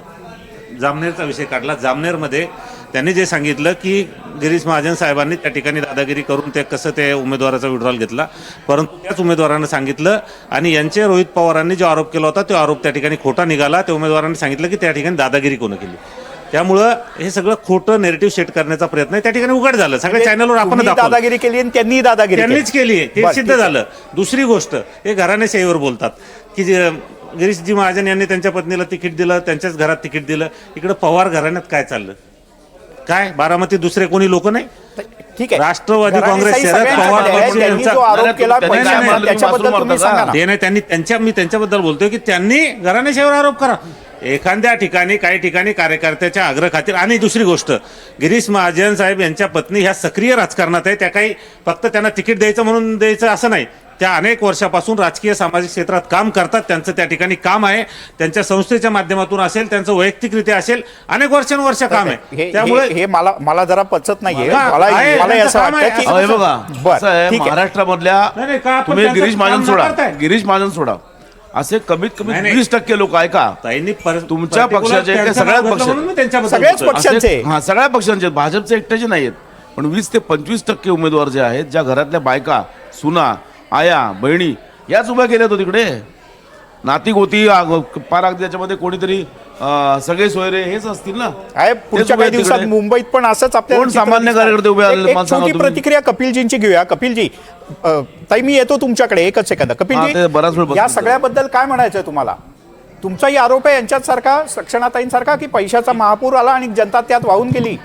जामनेरचा विषय काढला. जामनेरमध्ये त्यांनी जे सांगितलं की गिरीश महाजन साहेबांनी त्या ठिकाणी दादागिरी करून ते कसं ते उमेदवाराचा विड्रॉल घेतला, परंतु त्याच उमेदवारानं सांगितलं आणि यांचे रोहित पवारांनी जो आरोप केला होता तो आरोप त्या ठिकाणी खोटा निघाला. त्या उमेदवारांनी सांगितलं की त्या ठिकाणी दादागिरी कोण केली. त्यामुळं हे सगळं खोटं नेरेटिव्ह सेट करण्याचा प्रयत्न आहे. त्या ठिकाणी उघड झालं. सगळ्या चॅनलवर आपण तुम्ही दाखवलं. दादागिरी केली आणि त्यांनी दादागिरी त्यांनीच केली आहे, ते बरं, सिद्ध ठीक आहे. झालं. दुसरी गोष्ट, हे घराणेशाहीवर बोलतात की गिरीशजी महाजन यांनी त्यांच्या पत्नीला तिकीट दिलं, त्यांच्याच घरात तिकीट दिलं. इकडे पवार घराण्यात काय चाललं? काय बारामतीत दुसरे कोणी लोक नाही? ठीक आहे. राष्ट्रवादी काँग्रेस घराणेशाही शरद पवार सगळ्यांच्याकडे आहे. पक्ष त्यांनी यांचा- जो आरोप केला नाही, नाही, पैशाचा, नाही, त्याच्याबद्दल तुम्ही तुम्ही सांगा ना. ते नाही, मी त्यांच्याबद्दल बोलतोय की त्यांनी घराणेशाहीवर आरोप करा. एखाद्या ठिकाणी काही ठिकाणी कार्यकर्त्याच्या आग्रह खातीर. आणि दुसरी गोष्ट, गिरीश महाजन साहेब यांच्या पत्नी ह्या सक्रिय राजकारणात आहे. त्या काही फक्त त्यांना तिकीट द्यायचं म्हणून द्यायचं असं नाही. त्या अनेक वर्षापासून राजकीय सामाजिक क्षेत्रात काम करतात. त्यांचं त्या ठिकाणी काम आहे. त्यांच्या संस्थेच्या माध्यमातून असेल, त्यांचं वैयक्तिकरित्या असेल, अनेक वर्षानुवर्ष काम आहे. त्यामुळे हे मला जरा पचत नाहीये. हा, मला आहे, मला त्यांचं असं काम वाटतं आहे. की अहो, हे बघा बरं, असं आहे, ठीक आहे. महाराष्ट्रामधल्या नाही, नाही, का आपण तुम्ही त्यांचं गिरीश महाजन काम सोडा, करताय? गिरीश महाजन सोडा, असे कमीत कमी नाही, नाही. 20% लोक ऐका ताईंनी तुमच्या पक्षाचे त्यांचं सगळ्याच नाव घेतलं पक्ष- म्हणून मी त्यांच्याबद्दल सगळ्याच बोलतोय. पक्षांचे. हा, सगळ्या पक्षांचे, भाजपचे एकट्याचे नाहीत. पण 20 ते 25% उमेदवार जे आहेत, ज्या घरातल्या बायका, सुना, आया, बहिणी याच उभ्या केल्यात हो तिकडे. नाती गोती पार अगदी त्याच्यामध्ये कोणीतरी सगळे सोयरे हेच असतील ना. आहे. तेच पुढच्या उभे काही आहेत दिवसात तिकडे. मुंबईत पण असंच आपल्याला कोण चित्र सामान्य दिसणार. कार्यकर्ते उभे आलेले एक मला सांगा छोटी तुम्ही. प्रतिक्रिया कपिलजींची घेऊया. कपिलजी, ताई मी येतो तुमच्याकडे एकच सेकंद. हा, ते कपिलजी, बराच वेळ बसून या जातं. सगळ्याबद्दल काय म्हणायचं तुम्हाला? तुमचाही आरोप आहे यांच्यात सारखा, सक्षणाताईंसारखा, की पैशाचा महापूर आला आणि जनता त्यात वाहून गेली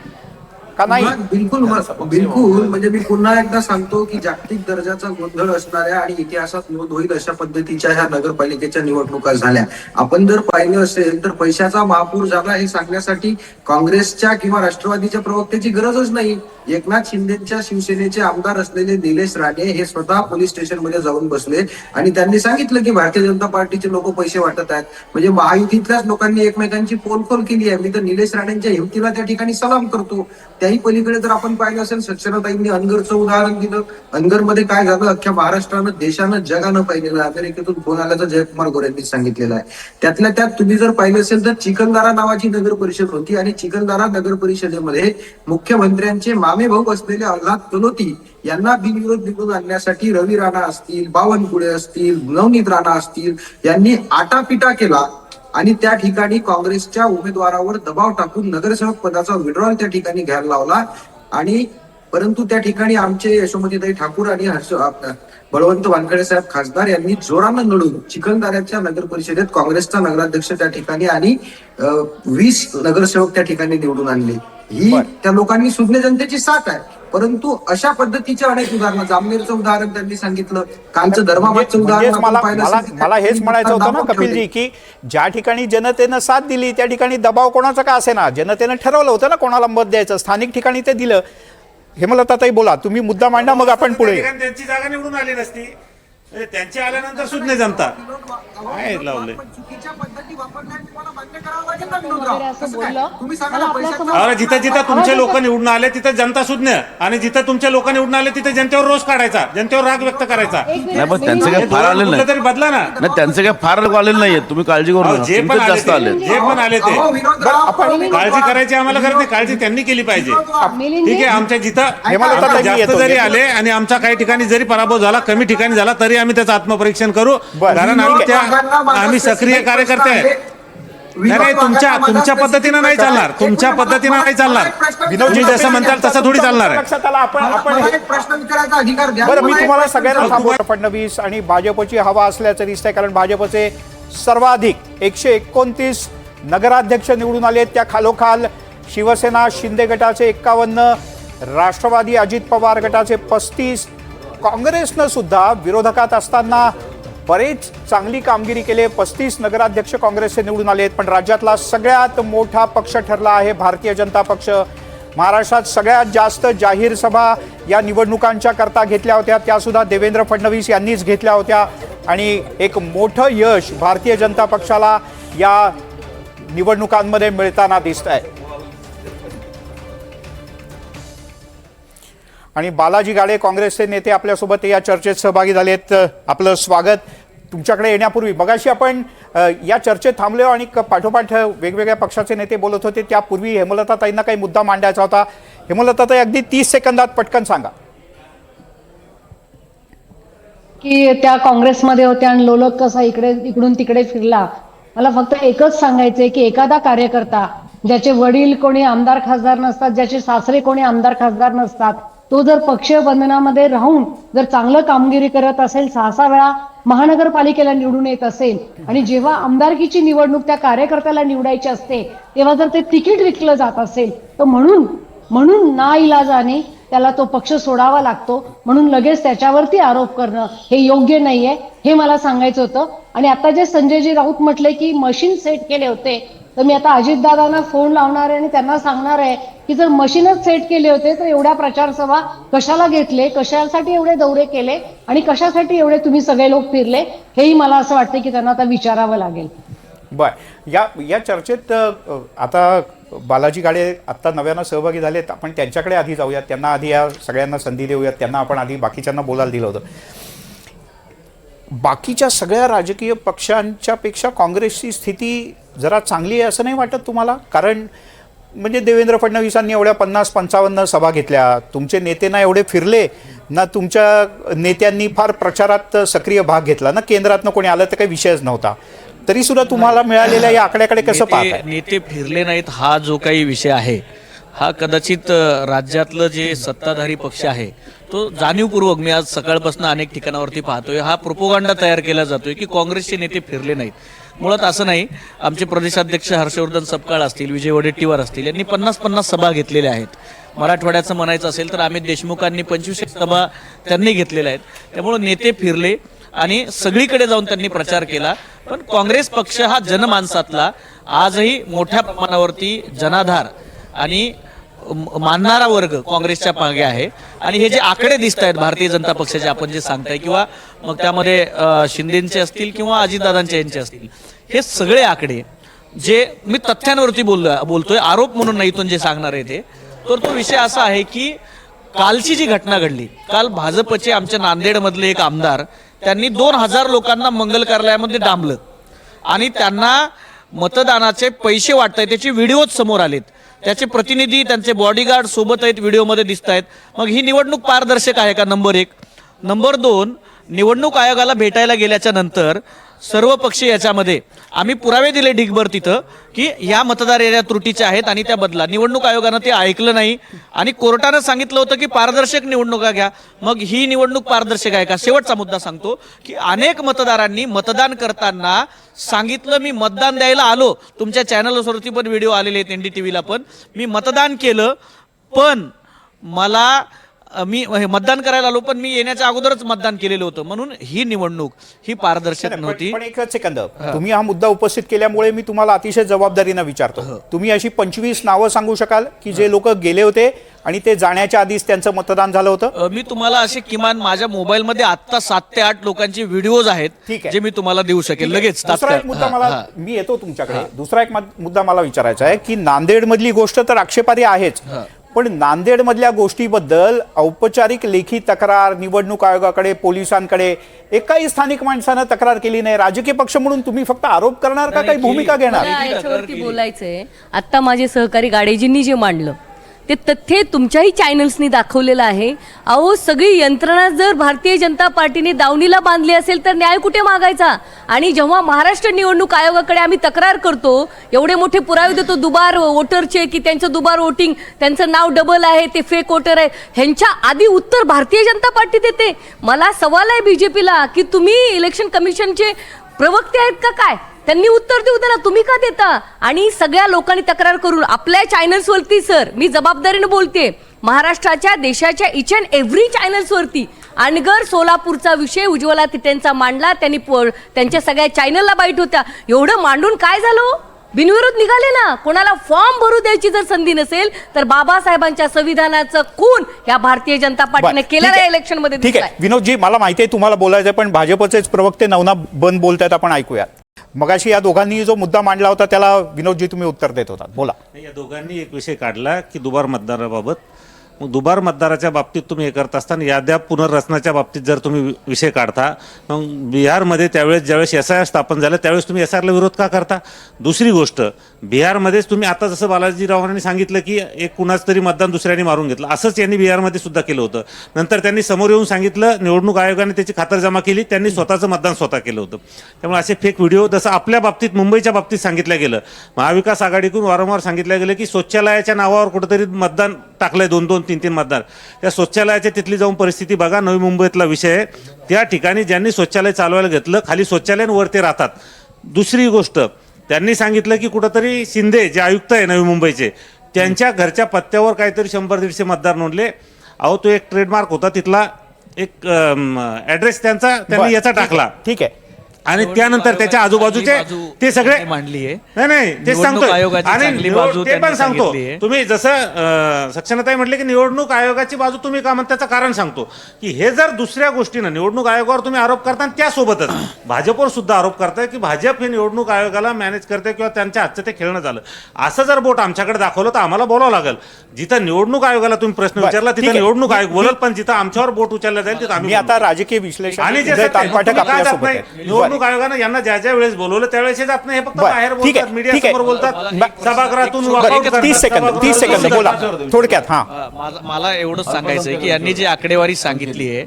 का नाही? बिलकुल बिलकुल. म्हणजे मी पुन्हा एकदा सांगतो की जागतिक दर्जाचा गोंधळ असणाऱ्या आणि इतिहासात नोंद होईल अशा पद्धतीच्या ह्या नगरपालिकेच्या निवडणुका झाल्या. आपण जर पाहिलं असेल तर पैशाचा महापूर झाला हे सांगण्यासाठी काँग्रेसच्या किंवा राष्ट्रवादीच्या प्रवक्त्याची गरजच नाही. एकनाथ शिंदेच्या शिवसेनेचे आमदार असलेले निलेश राणे हे स्वतः पोलीस स्टेशनमध्ये जाऊन बसले आणि त्यांनी सांगितलं की भारतीय जनता पार्टीचे लोक पैसे वाटत आहेत. म्हणजे महायुतीतल्याच लोकांनी एकमेकांची पोलखोल केली आहे. मी तर निलेश राणेंच्या हिमतीला त्या ठिकाणी सलाम करतो. त्याही पलीकडे जर आपण पाहिलं असेल, सक्षणाताईंनी अनगरचं उदाहरण दिलं. अनगरमध्ये काय झालं, अख्ख्या महाराष्ट्रानं, देशानं, जगानं पाहिलेलं. अमेरिकेतून फोन आल्याचं जयकुमार गोरेंनी सांगितलेलं आहे. त्यातल्या त्यात तुम्ही जर पाहिलं असेल तर चिखलदरा नावाची नगर परिषद होती आणि चिखलदरा नगर परिषदेमध्ये मुख्यमंत्र्यांचे मामे भाऊ असलेले आल्हाद तलोती यांना बिनविरोध निवडून आणण्यासाठी रवी राणा असतील, बावनकुळे असतील, नवनीत राणा असतील यांनी आटापिटा केला आणि त्या ठिकाणी काँग्रेसच्या उमेदवारावर दबाव टाकून नगरसेवक पदाचा विड्रॉल त्या ठिकाणी घ्यायला लावला. आणि परंतु त्या ठिकाणी आमचे यशोमतीताई ठाकूर आणि बळवंत वानखेडे साहेब खासदार यांनी जोरानं लढून चिखलदऱ्याच्या नगर परिषदेत काँग्रेसचा नगराध्यक्ष त्या ठिकाणी आणि 20 नगरसेवक त्या ठिकाणी निवडून आणले. ही त्या लोकांनी सुज्ञ जनतेची साथ आहे. परंतु अशा पद्धतीचे अनेक उदाहरणं, जामनेरचं उदाहरण त्यांनी सांगितलं, कालचं धर्माबादचं म्हणजेच उदाहरण आपण पाहिलं असेल. मला हेच म्हणायचं होतं ना कपिलजी, की ज्या ठिकाणी जनतेनं साथ दिली त्या ठिकाणी दबाव कोणाचा का असेना, जनतेनं ठरवलं होतं ना कोणाला मत द्यायचं. स्थानिक ठिकाणी ते दिलं. हेमलताताई बोला, तुम्ही मुद्दा मांडा, मग आपण पुढे. त्या ठिकाणी त्यांची जागा निवडून आली नसती. म्हणजे त्यांची आल्यानंतर सुज्ञ जनता काय लावलंय. चुकीच्या पद्धती वापरल्या तुम्हाला मान्य करावं लागेल ना विनोदराव. वगैरे असं कसं काय? बोललं. तुम्ही सांगा मला ना, आपल्या पैशाचा- समोर- अरे जिथं जिथं तुमचे लोक निवडून आले तिथं जनता सुज्ञ, आणि जिथं तुमचे लोक निवडून आले तिथं जनतेवर रोष काढायचा, जनतेवर राग व्यक्त करायचा. एक मिनिट, नाही, पण त्यांचं मी- काय फार आलेलं कुठलं नाही. तरी बदला ना. नाही, त्यांचे काय फार आलेले नाहीयेत. तुम्ही काळजी करू अहो, नका. जे पण तुमचेच आले जास्त ते, आले. जे पण आले ते अहो, विनोदराव, आपण काळजी करायची आम्हाला गरज नाही. काळजी त्यांनी केली पाहिजे. मिलिंदजी, ठीक आहे, आमच्या जिथं हेमलताताई, आमच्या मी जास्त येतो. जरी आले आणि आमच्या काही ठिकाणी जरी पराभव झाला, कमी ठिकाणी झाला, तरी आम्ही त्याचं आत्मपरीक्षण करू. बरं. कारण आम्ही सक्रिय कार्यकर्ते आहे. नाही, तुमच्या पद्धतीनं नाही चालणार. तुमच्या पद्धतीनं नाही चालणार. तुम्ही जसं म्हणताल तसं थोडी चालणार आहे. लक्षात आलं. आपण मला एक प्रश्न विचारायचा अधिकार द्या. बरं, मी मला एक तुम्हाला प्रश्न सगळ्यांना विचारायचा. थांबवतो. फडणवीस आणि भाजपची हवा असल्याचं दिसतंय, कारण भाजपचे सर्वाधिक 129 नगराध्यक्ष निवडून आले. त्या खालोखाल शिवसेना शिंदे गटाचे 51, राष्ट्रवादी अजित पवार गटाचे 35, काँग्रेसनं सुद्धा विरोधकात असताना बरेच चांगली कामगिरी केली. 35 नगराध्यक्ष काँग्रेसचे निवडून आलेत. पण राज्यातला सगळ्यात मोठा पक्ष ठरला आहे भारतीय जनता पक्ष. महाराष्ट्रात सगळ्यात जास्त जाहीर सभा या निवडणुकांच्या करता घेतल्या होत्या, त्यासुद्धा देवेंद्र फडणवीस यांनीच घेतल्या होत्या. आणि एक मोठं यश भारतीय जनता पक्षाला या निवडणुकांमध्ये मिळताना दिसत आहे. आणि बालाजी गाडे काँग्रेसचे नेते आपल्यासोबत या चर्चेत सहभागी झालेत. आपलं स्वागत. तुमच्याकडे येण्यापूर्वी मगाशी आपण या चर्चेत थांबलो आणि पाठोपाठ वेगवेगळ्या पक्षाचे नेते बोलत होते. त्यापूर्वी हेमलताताईंना काही मुद्दा मांडायचा होता. हेमलताताई, अगदी 30 सेकंदात पटकन सांगा की त्या काँग्रेसमध्ये होत्या आणि लोलक कसा इकडून तिकडे फिरला. मला फक्त एकच सांगायचंय की एखादा कार्यकर्ता ज्याचे वडील कोणी आमदार खासदार नसतात, ज्याचे सासरे कोणी आमदार खासदार नसतात, तो जर पक्ष बंधनामध्ये राहून जर चांगलं कामगिरी करत असेल, 6 वेळा महानगरपालिकेला निवडून येत असेल आणि जेव्हा आमदारकीची निवडणूक त्या कार्यकर्त्याला निवडायची असते तेव्हा जर ते तिकीट विकलं जात असेल तर म्हणून नाइलाजाने त्याला तो पक्ष सोडावा लागतो. म्हणून लगेच त्याच्यावरती आरोप करणं हे योग्य नाहीये, हे मला सांगायचं होतं. आणि आता जे संजयजी राऊत म्हटले की मशीन सेट केले होते, तर मी आता अजितदादांना फोन लावणार आहे आणि त्यांना सांगणार आहे की जर मशीनच सेट केले होते तर एवढ्या प्रचार सभा कशाला घेतले, कशासाठी एवढे दौरे केले आणि कशासाठी एवढे तुम्ही सगळे लोक फिरले, हेही मला असं वाटतं की त्यांना आता विचारावं लागेल. बर, या चर्चेत आता बालाजी गाडे आत्ता नव्यानं सहभागी झालेत. आपण त्यांच्याकडे आधी जाऊयात, त्यांना आधी या सगळ्यांना संधी देऊयात. त्यांना आपण आधी बाकीच्यांना बोलायला दिलं होतं. बाकीच्या सगळ्या राजकीय पक्षांच्या पेक्षा काँग्रेसची स्थिती जरा चांगली आहे असं नाही वाटत तुम्हाला? कारण म्हणजे देवेंद्र फडणवीसांनी एवढ्या 50-55 सभा घेतल्या, तुमचे नेते ना एवढे फिरले ना, तुमच्या नेत्यांनी फार प्रचारात सक्रिय भाग घेतला ना, केंद्रातनं कोणी आलं तर काही विषयच नव्हता, तरी सुद्धा तुम्हाला मिळालेल्या या आकड्याकडे कसं पाहताय? नेते फिरले नाहीत हा जो काही विषय आहे, हा कदाचित राज्यातलं जे सत्ताधारी पक्ष आहे तो जाणीवपूर्वक, मी आज सकाळपासून अनेक ठिकाणावरती पाहतोय, हा प्रोपोगंडा तयार केला जातोय की काँग्रेसचे नेते फिरले नाहीत. मुळात असं नाही. आमचे प्रदेशाध्यक्ष हर्षवर्धन सपकाळ असतील, विजय वडेट्टीवार असतील, यांनी 50-50 सभा घेतलेल्या आहेत. मराठवाड्याचं म्हणायचं असेल तर अमित देशमुखांनी 25 सभा त्यांनी घेतलेल्या आहेत. त्यामुळे नेते फिरले आणि सगळीकडे जाऊन त्यांनी प्रचार केला. पण काँग्रेस पक्ष हा जनमानसातला आजही मोठ्या प्रमाणावरती जनाधार आणि मानणारा वर्ग काँग्रेसच्या मागे आहे. आणि हे जे आकडे दिसत आहेत भारतीय जनता पक्षाचे, आपण जे सांगताय, किंवा मग त्यामध्ये शिंदेचे असतील किंवा अजितदादांचे यांचे असतील, हे सगळे आकडे जे मी तथ्यांवरती बोलतोय, आरोप म्हणून नाही इथून जे सांगणार आहे ते, तर तो विषय असा आहे की कालची जी घटना घडली, काल भाजपचे आमच्या नांदेडमधले एक आमदार, त्यांनी 2000 लोकांना मंगल कार्यालयामध्ये डांबलं आणि त्यांना मतदानाचे पैसे वाटतायत, त्याचे व्हिडिओज समोर आलेत. त्याचे प्रतिनिधी, त्यांचे बॉडीगार्ड सोबत आहेत, व्हिडिओमध्ये दिसत आहेत. मग ही निवडणूक पारदर्शक आहे का? नंबर 1. नंबर 2, निवडणूक आयोगाला भेटायला गेल्याच्या नंतर सर्व पक्ष याच्यामध्ये आम्ही पुरावे दिले ढिगभर तिथं की या मतदार या त्रुटीच्या आहेत आणि त्या बदला. निवडणूक आयोगानं ते ऐकलं नाही आणि कोर्टानं सांगितलं होतं की पारदर्शक निवडणुका घ्या. मग ही निवडणूक पारदर्शक आहे का? शेवटचा मुद्दा सांगतो की अनेक मतदारांनी मतदान करताना सांगितलं, मी मतदान द्यायला आलो, तुमच्या चॅनलवरती पण व्हिडिओ आलेले आहेत, NDTVला पण, मी मतदान केलं पण मी मतदान करायला आलो पण मी येण्याच्या अगोदरच मतदान केलेलं होतं, म्हणून ही निवडणूक ही पारदर्शक नव्हती. पण एकच सेकंद, तुम्ही हा मुद्दा उपस्थित केल्यामुळे मी तुम्हाला अतिशय जबाबदारीनं विचारतो. तुम्ही अशी 25 नावं सांगू शकाल की जे लोक गेले होते आणि ते जाण्याच्या आधीच त्यांचं मतदान झालं होतं? मी तुम्हाला असे किमान माझ्या मोबाईलमध्ये आता 7 ते 8 लोकांचे व्हिडिओज आहेत जे मी तुम्हाला देऊ शकेल लगेच. दुसरा एक मुद्दा मला, मी येतो तुमच्याकडे, दुसरा एक मुद्दा मला विचारायचा आहे की नांदेड मधली गोष्ट तर आक्षेपार्ह आहेच, पण नांदेड मधल्या गोष्टीबद्दल औपचारिक लेखी तक्रार निवडणूक आयोगाकडे, पोलिसांकडे एकाही स्थानिक माणसानं तक्रार केली नाही. राजकीय पक्ष म्हणून तुम्ही फक्त आरोप करणार का काही भूमिका घेणार? याच्यावरती बोलायचंय. आता माझे सहकारी गाडेजींनी जे मांडलं ते तथ्य तुमच्याही चॅनल्सनी दाखवलेलं आहे. अहो, सगळी यंत्रणा जर भारतीय जनता पार्टीने दावणीला बांधली असेल तर न्याय कुठे मागायचा? आणि जेव्हा महाराष्ट्र निवडणूक आयोगाकडे आम्ही तक्रार करतो, एवढे मोठे पुरावे देतो दुबार वोटरचे की त्यांचं दुबार वोटिंग, त्यांचं नाव डबल आहे, ते फेक वोटर आहे, ह्यांच्या आधी उत्तर भारतीय जनता पार्टी देते. मला सवाल आहे बीजेपीला की तुम्ही इलेक्शन कमिशनचे प्रवक्ते आहेत का काय? त्यांनी उत्तर देऊ द्या ना, तुम्ही का देता? आणि सगळ्या लोकांनी तक्रार करून आपल्या चॅनल्सवरती, सर मी जबाबदारीने बोलते, महाराष्ट्राच्या देशाच्या इच अँड एव्हरी चॅनल्सवरती अनगर सोलापूरचा विषय उज्ज्वला तिटेंचा मांडला त्यांनी, त्यांच्या सगळ्या चॅनलला बाईट होत्या. एवढं मांडून काय झालं? बिनविरोध निघाले ना. कोणाला फॉर्म भरू द्यायची जर संधी नसेल तर बाबासाहेबांच्या संविधानाचं खून या भारतीय जनता पार्टीने केलेल्या इलेक्शन मध्ये ठीक आहे विनोदजी, मला माहिती आहे तुम्हाला बोलायचं, पण भाजपचेच प्रवक्ते नवना बंद बोलतायत, आपण ऐकूयात. मगाशी या दोघांनी जो मुद्दा मांडला होता त्याला विनोदजी तुम्ही उत्तर देत होता, बोला. या दोघांनी एक विषय काढला की दुबार मतदाराबाबत. मग दुबार मतदाराच्या बाबतीत तुम्ही हे करत असताना याद्या पुनर्रचनाच्या बाबतीत जर तुम्ही विषय काढता, मग बिहारमध्ये ज्यावेळेस SIR स्थापन झालं त्यावेळेस तुम्ही SIRला विरोध का करता? दुसरी गोष्ट, बिहारमध्येच तुम्ही आता जसं बालाजीरावांनी सांगितलं की एक कुणाच तरी मतदान दुसऱ्यांनी मारून घेतलं, असंच यांनी बिहारमध्ये सुद्धा केलं होतं. नंतर त्यांनी समोर येऊन सांगितलं, निवडणूक आयोगाने त्याची खातरजमा केली, त्यांनी स्वतःचं मतदान स्वतः केलं होतं. त्यामुळे असे फेक व्हिडिओ, जसं आपल्या बाबतीत मुंबईच्या बाबतीत सांगितलं गेलं, महाविकास आघाडीकडून वारंवार सांगितलं गेलं की शौचालयाच्या नावावर कुठेतरी मतदान टाकलंय, 2-2, 3-3 मतदार. त्या शौचालयाच्या तिथली जाऊन परिस्थिती बघा. नवी मुंबईतला विषय आहे. त्या ठिकाणी ज्यांनी शौचालय चालवायला घेतलं, खाली शौचालयांवर ते राहतात. दुसरी गोष्ट, त्यांनी सांगितलं की कुठंतरी शिंदे जे आयुक्त आहे नवी मुंबईचे, त्यांच्या घरच्या पत्त्यावर काहीतरी 100-150 मतदार नोंदले. अहो, तो एक ट्रेडमार्क होता, तिथला एक ॲड्रेस त्यांचा त्यांनी याचा टाकला. ठीक आहे. आणि त्यानंतर त्याच्या आजूबाजूचे ते सगळे मांडली आहे. नाही ते निवडणूक सांगतो. आयोगाची आणि चांगली बाजू ते पण त्यांनी सांगतो. सांगितली आहे. तुम्ही जसं सक्षमताई म्हटले की निवडणूक आयोगाची बाजू तुम्ही का म्हणता, त्याचं कारण सांगतो की हे जर दुसऱ्या गोष्टीनं निवडणूक आयोगावर तुम्ही आरोप करता आणि त्यासोबतच भाजपवर सुद्धा आरोप करताय की भाजप हे निवडणूक आयोगाला मॅनेज करते किंवा त्यांच्या हातचं ते खेळणं झालं, असं जर बोट आमच्याकडे दाखवलं तर आम्हाला बोलावं लागेल. जिथं निवडणूक आयोगाला तुम्ही प्रश्न विचारला ठीक तिथं आहे. निवडणूक आयोग बोलत, पण जिथं आमच्यावर बोट उचललं जाईल तिथं मी आम्ही आता राजकीय विश्लेषक आणि जे विजय सत्य आहे, तानपाठक तुम्ही का जात आपल्यासोबत नाही? आहेत. निवडणूक आयोगानं यांना ज्या ज्या वेळेस बोलवलं त्यावेळेस हे जात नाही. हे फक्त बरं, बाहेर ठीक आहे, बोलतात, मीडिया ठीक आहे. समोर बोलतात, सभागृहातून walkout करतात, 30 सेकंद बोला थोडक्यात. मला एवढंच सांगायचं आहे की यांनी जी आकडेवारी सांगितली आहे,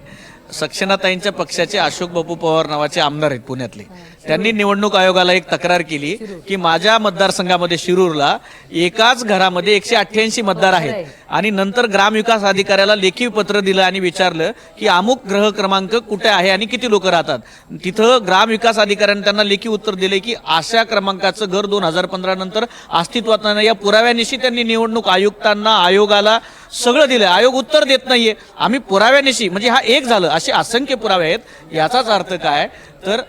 सक्षनाताईंच्या पक्षाचे अशोक बापू पवार नावाचे आमदार आहेत पुण्यातले, त्यांनी निवडणूक आयोगाला एक तक्रार केली की माझ्या मतदारसंघामध्ये शिरूरला एकाच घरामध्ये 188 मतदार आहेत. आणि नंतर ग्रामविकास अधिकाऱ्याला लेखी पत्र दिलं आणि विचारलं की अमुक ग्रह क्रमांक कुठे आहे आणि किती लोक राहतात. तिथं ग्रामविकास अधिकाऱ्याने त्यांना लेखी उत्तर दिले की अशा क्रमांकाचं घर 2015 नंतर अस्तित्वात नाही. या पुराव्यानिशी त्यांनी निवडणूक आयुक्तांना, आयोगाला सगळं दिलं. आयोग उत्तर देत नाहीये. आम्ही पुराव्यानिशी, म्हणजे हा एक झालं, असे असंख्य पुरावे आहेत. याचाच अर्थ काय तर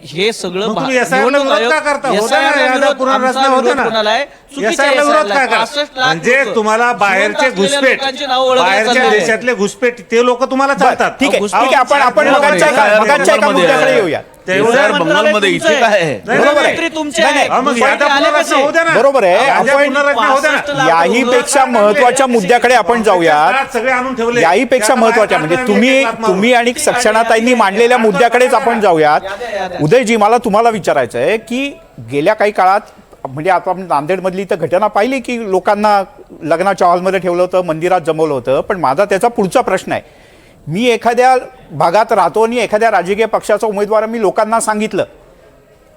हे सगळं मग तुम्ही SIR ला विरोध का करता? होता ना, यादा पुनर्रचना होतं ना. SIR ला विरोध का करता? म्हणजे तुम्हाला बाहेरचे घुसपेट, बाहेरच्या देशातले घुसपेट ते लोक तुम्हाला चालतात. ठीक आहे, ठीक आहे. आपण मगाच्या एका मुद्द्याकडे येऊया. बंगालमध्ये इथे काय आहे? बरोबर आहे. मग यादा पुनर्रचना होऊ द्या ना. बरोबर आहे. यादा आपण पुनर्रचना होऊ द्या ना. याहीपेक्षा महत्वाच्या मुद्द्याकडे आपण जाऊयात. सगळे आणून ठेवले. याहीपेक्षा महत्वाच्या म्हणजे तुम्ही आणि सक्षणाताईंनी मांडलेल्या मुद्द्याकडेच आपण जाऊयात. उदयजी, मला तुम्हाला विचारायचं आहे की गेल्या काही काळात, म्हणजे आता आपण नांदेडमधली तर घटना पाहिली की लोकांना लग्नाच्या हॉलमध्ये ठेवलं होतं, मंदिरात जमवलं होतं. पण माझा त्याचा पुढचा प्रश्न आहे, मी एखाद्या भागात राहतो आणि एखाद्या राजकीय पक्षाचा उमेदवार मी लोकांना सांगितलं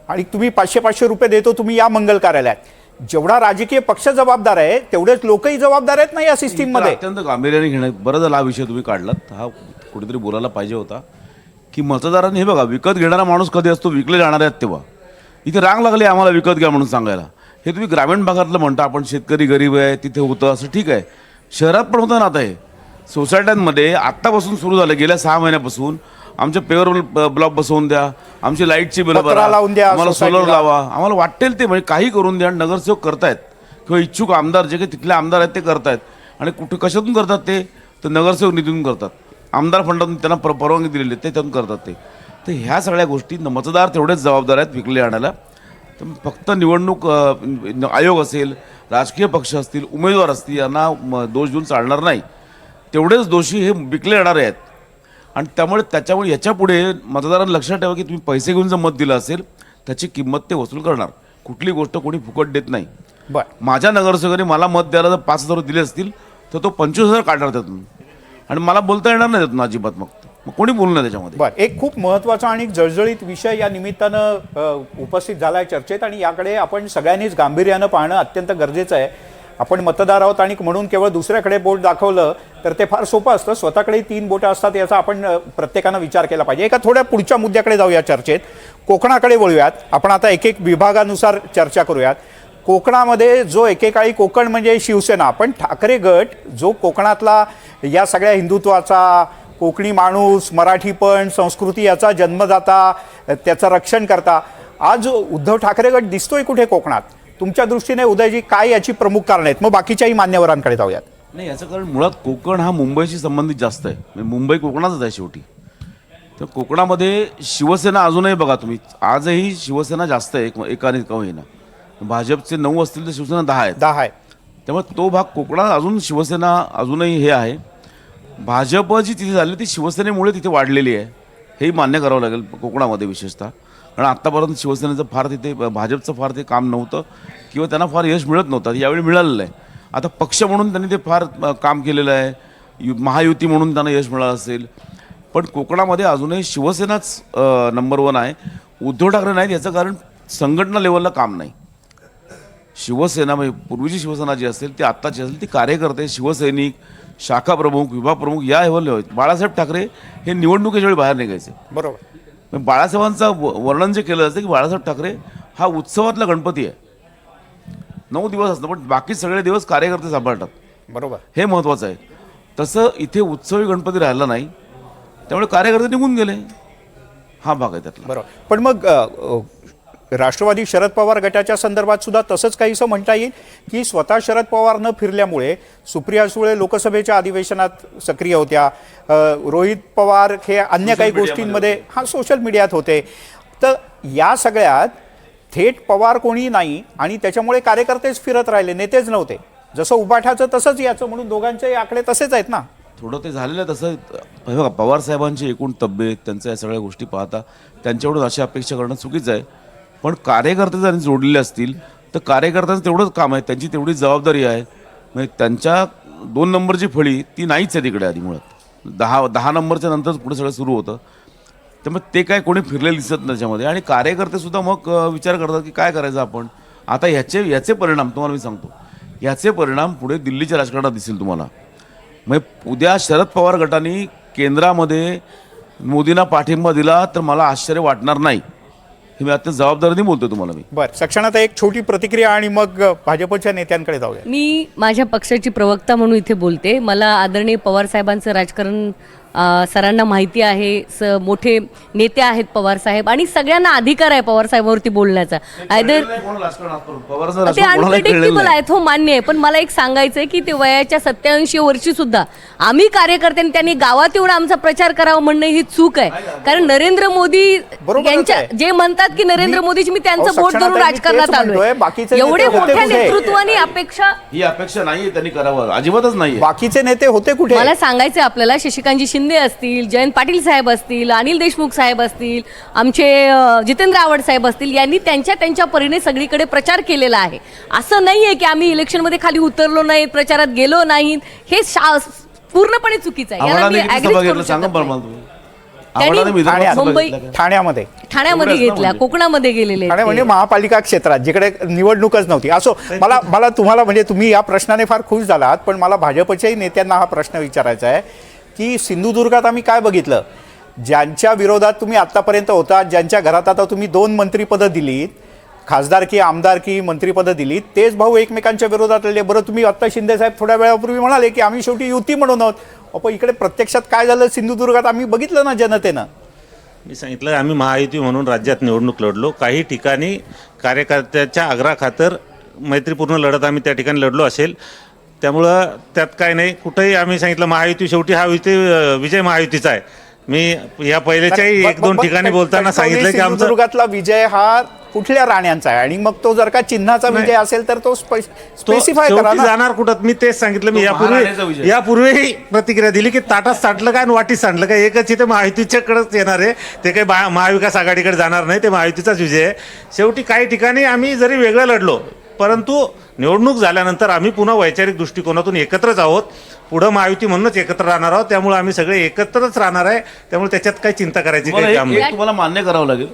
आणि तुम्ही 500-500 रुपये देतो, तुम्ही या मंगल कार्यालयात. जेवढा राजकीय पक्ष जबाबदार आहे तेवढेच लोकही जबाबदार आहेत ना या सिस्टीम मध्ये. अत्यंत गांभीर्याने घेणं बरं झालं. हा विषय तुम्ही काढलात, हा कुठेतरी बोलायला पाहिजे होता की मतदारांनी, हे बघा, विकत घेणारा माणूस कधी असतो, विकले जाणार आहेत तेव्हा. इथे रांग लागली आम्हाला विकत घ्या म्हणून सांगायला. हे तुम्ही ग्रामीण भागातलं म्हणता, आपण शेतकरी गरीब आहे तिथे होतं असं, ठीक आहे. शहरात पण होतं ना. आता हे सोसायट्यांमध्ये आत्तापासून सुरू झालं, गेल्या 6 महिन्यापासून आमच्या पेवर ब्लॉक बसवून द्या, आमची लाईटची बिलं भरा, लावून द्या, आम्हाला सोलर सोसायटीला लावा, आम्हाला वाटेल ते, म्हणजे काही करून द्या. नगरसेवक करतायत किंवा इच्छुक आमदार जे काही तिथले आमदार आहेत ते करतायत. आणि कुठे कशातून करतात ते तर नगरसेवक निधीतून करतात, आमदार फंडातून त्यांना परवानगी दिलेली आहे त्यातून करतात ते. तर ह्या सगळ्या गोष्टी मतदार तेवढेच जबाबदार आहेत विकले आणायला. तर फक्त निवडणूक आयोग असेल, राजकीय पक्ष असतील, उमेदवार असतील, यांना दोष देऊन चालणार नाही. तेवढेच दोषी हे विकले येणारे आहेत. आणि त्याच्यामुळे याच्यापुढे मतदारांना लक्षात ठेवा की तुम्ही पैसे घेऊन जर मत दिलं असेल त्याची किंमत ते वसूल करणार. कुठली गोष्ट कोणी फुकट देत नाही. माझ्या नगरसेवकाने मला मत द्यायला जर 5,000 दिले असतील तर तो 25,000 काढणार त्यातून, आणि मला बोलता येणार नाही त्यातून अजिबात. मग कोणी बोलू नये त्याच्यामध्ये. बरं, एक खूप महत्त्वाचा आणि जळजळीत विषय या निमित्तानं उपस्थित झाला आहे चर्चेत, आणि याकडे आपण सगळ्यांनीच गांभीर्यानं पाहणं अत्यंत गरजेचं आहे. आपण मतदार आहोत आणि म्हणून केवळ दुसऱ्याकडे बोट दाखवलं तर ते फार सोपं असतं. स्वतःकडे 3 बोटं असतात याचा आपण प्रत्येकानं विचार केला पाहिजे. एका थोड्या पुढच्या मुद्द्याकडे जाऊया चर्चेत. कोकणाकडे वळूयात. आपण आता एक एक विभागानुसार चर्चा करूयात. कोकणामध्ये जो एकेकाळी कोकण म्हणजे शिवसेना, पण ठाकरे गट जो कोकणातला या सगळ्या हिंदुत्वाचा, कोकणी माणूस, मराठीपण, संस्कृती याचा जन्मदाता, त्याचं रक्षण करता, आज उद्धव ठाकरे गट दिसतोय कुठे कोकणात? तुमच्या दृष्टीने उदयजी काय याची प्रमुख कारण आहेत? मग बाकीच्याही मान्यवरांकडे जाऊयात. नाही, याचं कारण मुळात कोकण हा मुंबईशी संबंधित जास्त आहे. म्हणजे मुंबई कोकणातच आहे शेवटी. तर कोकणामध्ये शिवसेना अजूनही बघा तुम्ही, आजही शिवसेना जास्त आहे एकाने का होईना. भाजपचे 9 असतील तर शिवसेना 10 आहेत. 10 आहे. त्यामुळे तो भाग कोकणात अजून शिवसेना अजूनही हे आहे. भाजप जी तिथे झाली ती शिवसेनेमुळे तिथे वाढलेली आहे, हेही मान्य करावं लागेल कोकणामध्ये विशेषतः. कारण आत्तापर्यंत शिवसेनेचं फार तिथे, भाजपचं फार ते काम नव्हतं किंवा त्यांना फार यश मिळत नव्हतं. यावेळी मिळालेलं आहे. आता पक्ष म्हणून त्यांनी ते फार काम केलेलं आहे. महायुती म्हणून त्यांना यश मिळालं असेल. पण कोकणामध्ये अजूनही शिवसेनाच नंबर 1 आहे. उद्धव ठाकरे नाहीत. याचं कारण संघटना लेवलला काम नाही. शिवसेना म्हणजे पूर्वीची शिवसेना जी असेल ती आत्ताची असेल ती कार्यकर्ते, शिवसैनिक, शाखा प्रमुख, विभाग प्रमुख या लेवलले आहेत. बाळासाहेब ठाकरे हे निवडणुकीच्या वेळी बाहेर निघायचे. बरोबर. बाळासाहेबांचं वर्णन जे केलं जातं की बाळासाहेब ठाकरे हा उत्सवातला गणपती आहे. 9 दिवस असतं पण बाकी सगळे दिवस कार्यकर्ते सांभाळतात. बरोबर. हे महत्त्वाचं आहे. तसं इथे उत्सवी गणपती राहिला नाही, त्यामुळे कार्यकर्ते निघून गेले. हा भाग आहे त्यातला. बरोबर. पण मग राष्ट्रवादी शरद पवार गटाच्या संदर्भात सुद्धा तसंच काहीसं म्हणता येईल की स्वतः शरद पवार न फिरल्यामुळे सुप्रिया सुळे लोकसभेच्या अधिवेशनात सक्रिय होत्या, रोहित पवार हे अन्य काही गोष्टींमध्ये सोशल मीडियात होते. तर या सगळ्यात थेट पवार कोणी नाही आणि त्याच्यामुळे कार्यकर्तेच फिरत राहिले, नेतेच नव्हते. जसं उबाठाचं तसंच याचं, म्हणून दोघांचे आकडे तसेच आहेत ना. थोडं ते झालेलं आहे तसं. बघा, पवार साहेबांची एकूण तब्येत, त्यांच्या या सगळ्या गोष्टी पाहता त्यांच्याकडून अशी अपेक्षा करणं चुकीचं आहे. पण कार्यकर्ते जर जोडलेले असतील तर कार्यकर्त्यांचं तेवढंच काम आहे, त्यांची तेवढी जबाबदारी आहे. म्हणजे त्यांच्या 2 नंबरची फळी ती नाहीच आहे तिकडे. आधी मुळात 10 नंबरच्या नंतर पुढे सगळं सुरू होतं. त्यामुळे ते काय कोणी फिरलेलं दिसत नाही त्याच्यामध्ये. आणि कार्यकर्तेसुद्धा मग विचार करतात की काय करायचं आपण आता. याचे परिणाम तुम्हाला मी सांगतो. याचे परिणाम पुढे दिल्लीच्या राजकारणात दिसेल तुम्हाला. म्हणजे उद्या शरद पवार गटाने केंद्रामध्ये मोदींना पाठिंबा दिला तर मला आश्चर्य वाटणार नाही. हे मी आता जबाबदारीने बोलतो तुम्हाला मी. बरं, सक्षणात एक छोटी प्रतिक्रिया आणि मग भाजपच्या नेत्यांकडे जाऊया. मी माझ्या पक्षाची प्रवक्ता म्हणून इथे बोलते. मला आदरणीय पवार साहेबांचं राजकारण सरांना माहिती आहे. मोठे नेते आहेत पवार साहेब आणि सगळ्यांना अधिकार आहे पवार साहेबांवरती बोलण्याचा. ते अनप्रिडिक्टेबल आहेत, हो मान्य आहे. पण मला एक सांगायचं आहे की ते वयाच्या 87 वर्षी सुद्धा आम्ही कार्यकर्त्यांनी त्यांनी गावात येऊन आमचा प्रचार करावा म्हणणं ही चूक आहे. कारण नरेंद्र मोदी यांच्या जे म्हणतात की नरेंद्र मोदीची मी त्यांचं बोट धरून राजकारणात आलोय. एवढे मोठ्या नेतृत्वाने अपेक्षा ही अपेक्षा नाहीये त्यांनी करावं, अजिबातच नाही. बाकीचे नेते होते कुठे? मला सांगायचं आपल्याला, शशिकांतजी शिंदे असतील, जयंत पाटील साहेब असतील, अनिल देशमुख साहेब असतील, आमचे जितेंद्र आव्हाड साहेब असतील, यांनी त्यांच्या परीने सगळीकडे प्रचार केलेला आहे. असं नाहीये की आम्ही इलेक्शनमध्ये खाली उतरलो नाही, प्रचारात गेलो नाही. हे पूर्णपणे चुकीचं आहे. याला मी agree करू शकत नाही. मुंबई ठाण्यामध्ये घेतल्या, कोकणामध्ये गेलेले. ठाणे म्हणजे महापालिका क्षेत्रात जिकडे निवडणूकच नव्हती. असो, मला तुम्हाला म्हणजे तुम्ही या प्रश्नाने फार खुश झालात, पण मला भाजपच्याही नेत्यांना हा प्रश्न विचारायचा आहे की सिंधुदुर्गात आम्ही काय बघितलं? ज्यांच्या विरोधात तुम्ही आत्तापर्यंत होता, ज्यांच्या घरात आता तुम्ही 2 मंत्रिपदं दिलीत, खासदारकी, आमदारकी, मंत्रिपदं दिलीत, तेच भाऊ एकमेकांच्या विरोधात आले. बरं, तुम्ही आत्ता शिंदे साहेब थोड्या वेळापूर्वी म्हणाले की आम्ही शेवटी युती म्हणून आहोत. पण इकडे प्रत्यक्षात काय झालं सिंधुदुर्गात आम्ही बघितलं ना जनतेनं. मी सांगितलं आम्ही महायुती म्हणून राज्यात निवडणूक लढलो. काही ठिकाणी कार्यकर्त्याच्या आग्रहाखातर मैत्रीपूर्ण लढत आम्ही त्या ठिकाणी लढलो असेल. त्यामुळं त्यात काय नाही. कुठेही आम्ही सांगितलं महायुती, शेवटी हा विजय महायुतीचा आहे. मी या पहिल्याच्याही 1-2 ठिकाणी बोलताना सांगितलं की आमचा सिंधुदुर्गातला विजय हा कुठल्या राण्यांचा आहे आणि मग तो जर का चिन्हाचा विजय असेल तर तो स्पेसिफाय करा ना. जाणार कुठं? मी तेच सांगितलं. मी यापूर्वी प्रतिक्रिया दिली की ताटात साठलं काय आणि वाटीत सांडलं काय एकच. इथे महायुतीच्याकडेच येणार आहे. ते काही महाविकास आघाडीकडे जाणार नाही. ते महायुतीचाच विजय आहे. शेवटी काही ठिकाणी आम्ही जरी वेगळं लढलो, परंतु निवडणूक झाल्यानंतर आम्ही पुन्हा वैचारिक दृष्टिकोनातून एकत्रच आहोत. पुढं महायुती म्हणूनच एकत्र राहणार आहोत. त्यामुळे आम्ही सगळे एकत्रच राहणार आहे. त्यामुळे त्याच्यात काही चिंता करायची काही काम नाही. तुम्हाला मान्य करावं लागेल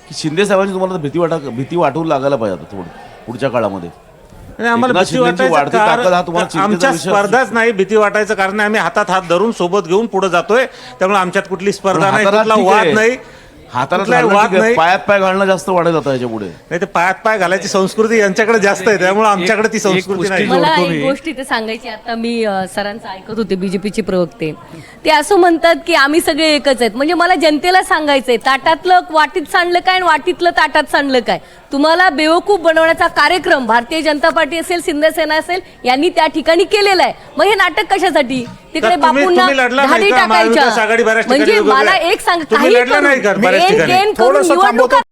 की शिंदे साहेबांची तुम्हाला भीती वाटू लागायला पाहिजे आता थोडं पुढच्या काळामध्ये. आणि आम्हाला एकनाथ भीती शिंदेची वाटायचं वाढती ताकद हा कारण तुम्हाला चिंतेचा आमच्या विषय असू स्पर्धाच नाही, भीती वाटायचं कारण आम्ही हातात हात धरून सोबत घेऊन पुढे जातोय. त्यामुळे आमच्यात कुठली स्पर्धा नाही, हाताला कुठला ठीक वाद आहे. नाही, हाताला कुठलाही घालणं वाद ठीक आहे, नाही. पायात पाय घालणं जास्त वाढेल आता याच्या पुढे. नाही ते पायात पाय घालायची संस्कृती यांच्याकडे जास्त आहे, त्यामुळे आमच्याकडे ती संस्कृती गोष्टी नाही. मला जोडतो एक मी. गोष्ट इथे सांगायची, आता मी सरांचं ऐकत होते, बीजेपीचे प्रवक्ते ते असं म्हणतात की आम्ही सगळे एकच आहेत. म्हणजे मला जनतेला सांगायचंय, ताटातलं वाटीत सांडलं काय आणि वाटीतलं ताटात सांडलं काय. तुम्हाला बेवकूफ बनवण्याचा कार्यक्रम भारतीय जनता पार्टी असेल, शिंदेसेना असेल यांनी त्या ठिकाणी केलेला आहे. मग हे नाटक कशासाठी? तिकडे तर तुम्ही बापूंना लढला नाही धाडी का? महाविकास आघाडी टाकायच्या. बऱ्याच ठिकाणी म्हणजे वेगवेगळ्या- मला एक सांग, तुम्ही काही लढला नाही का करून बऱ्याच एन ठिकाणी? केन करून थोडंसं निवडणुका थांबवतो.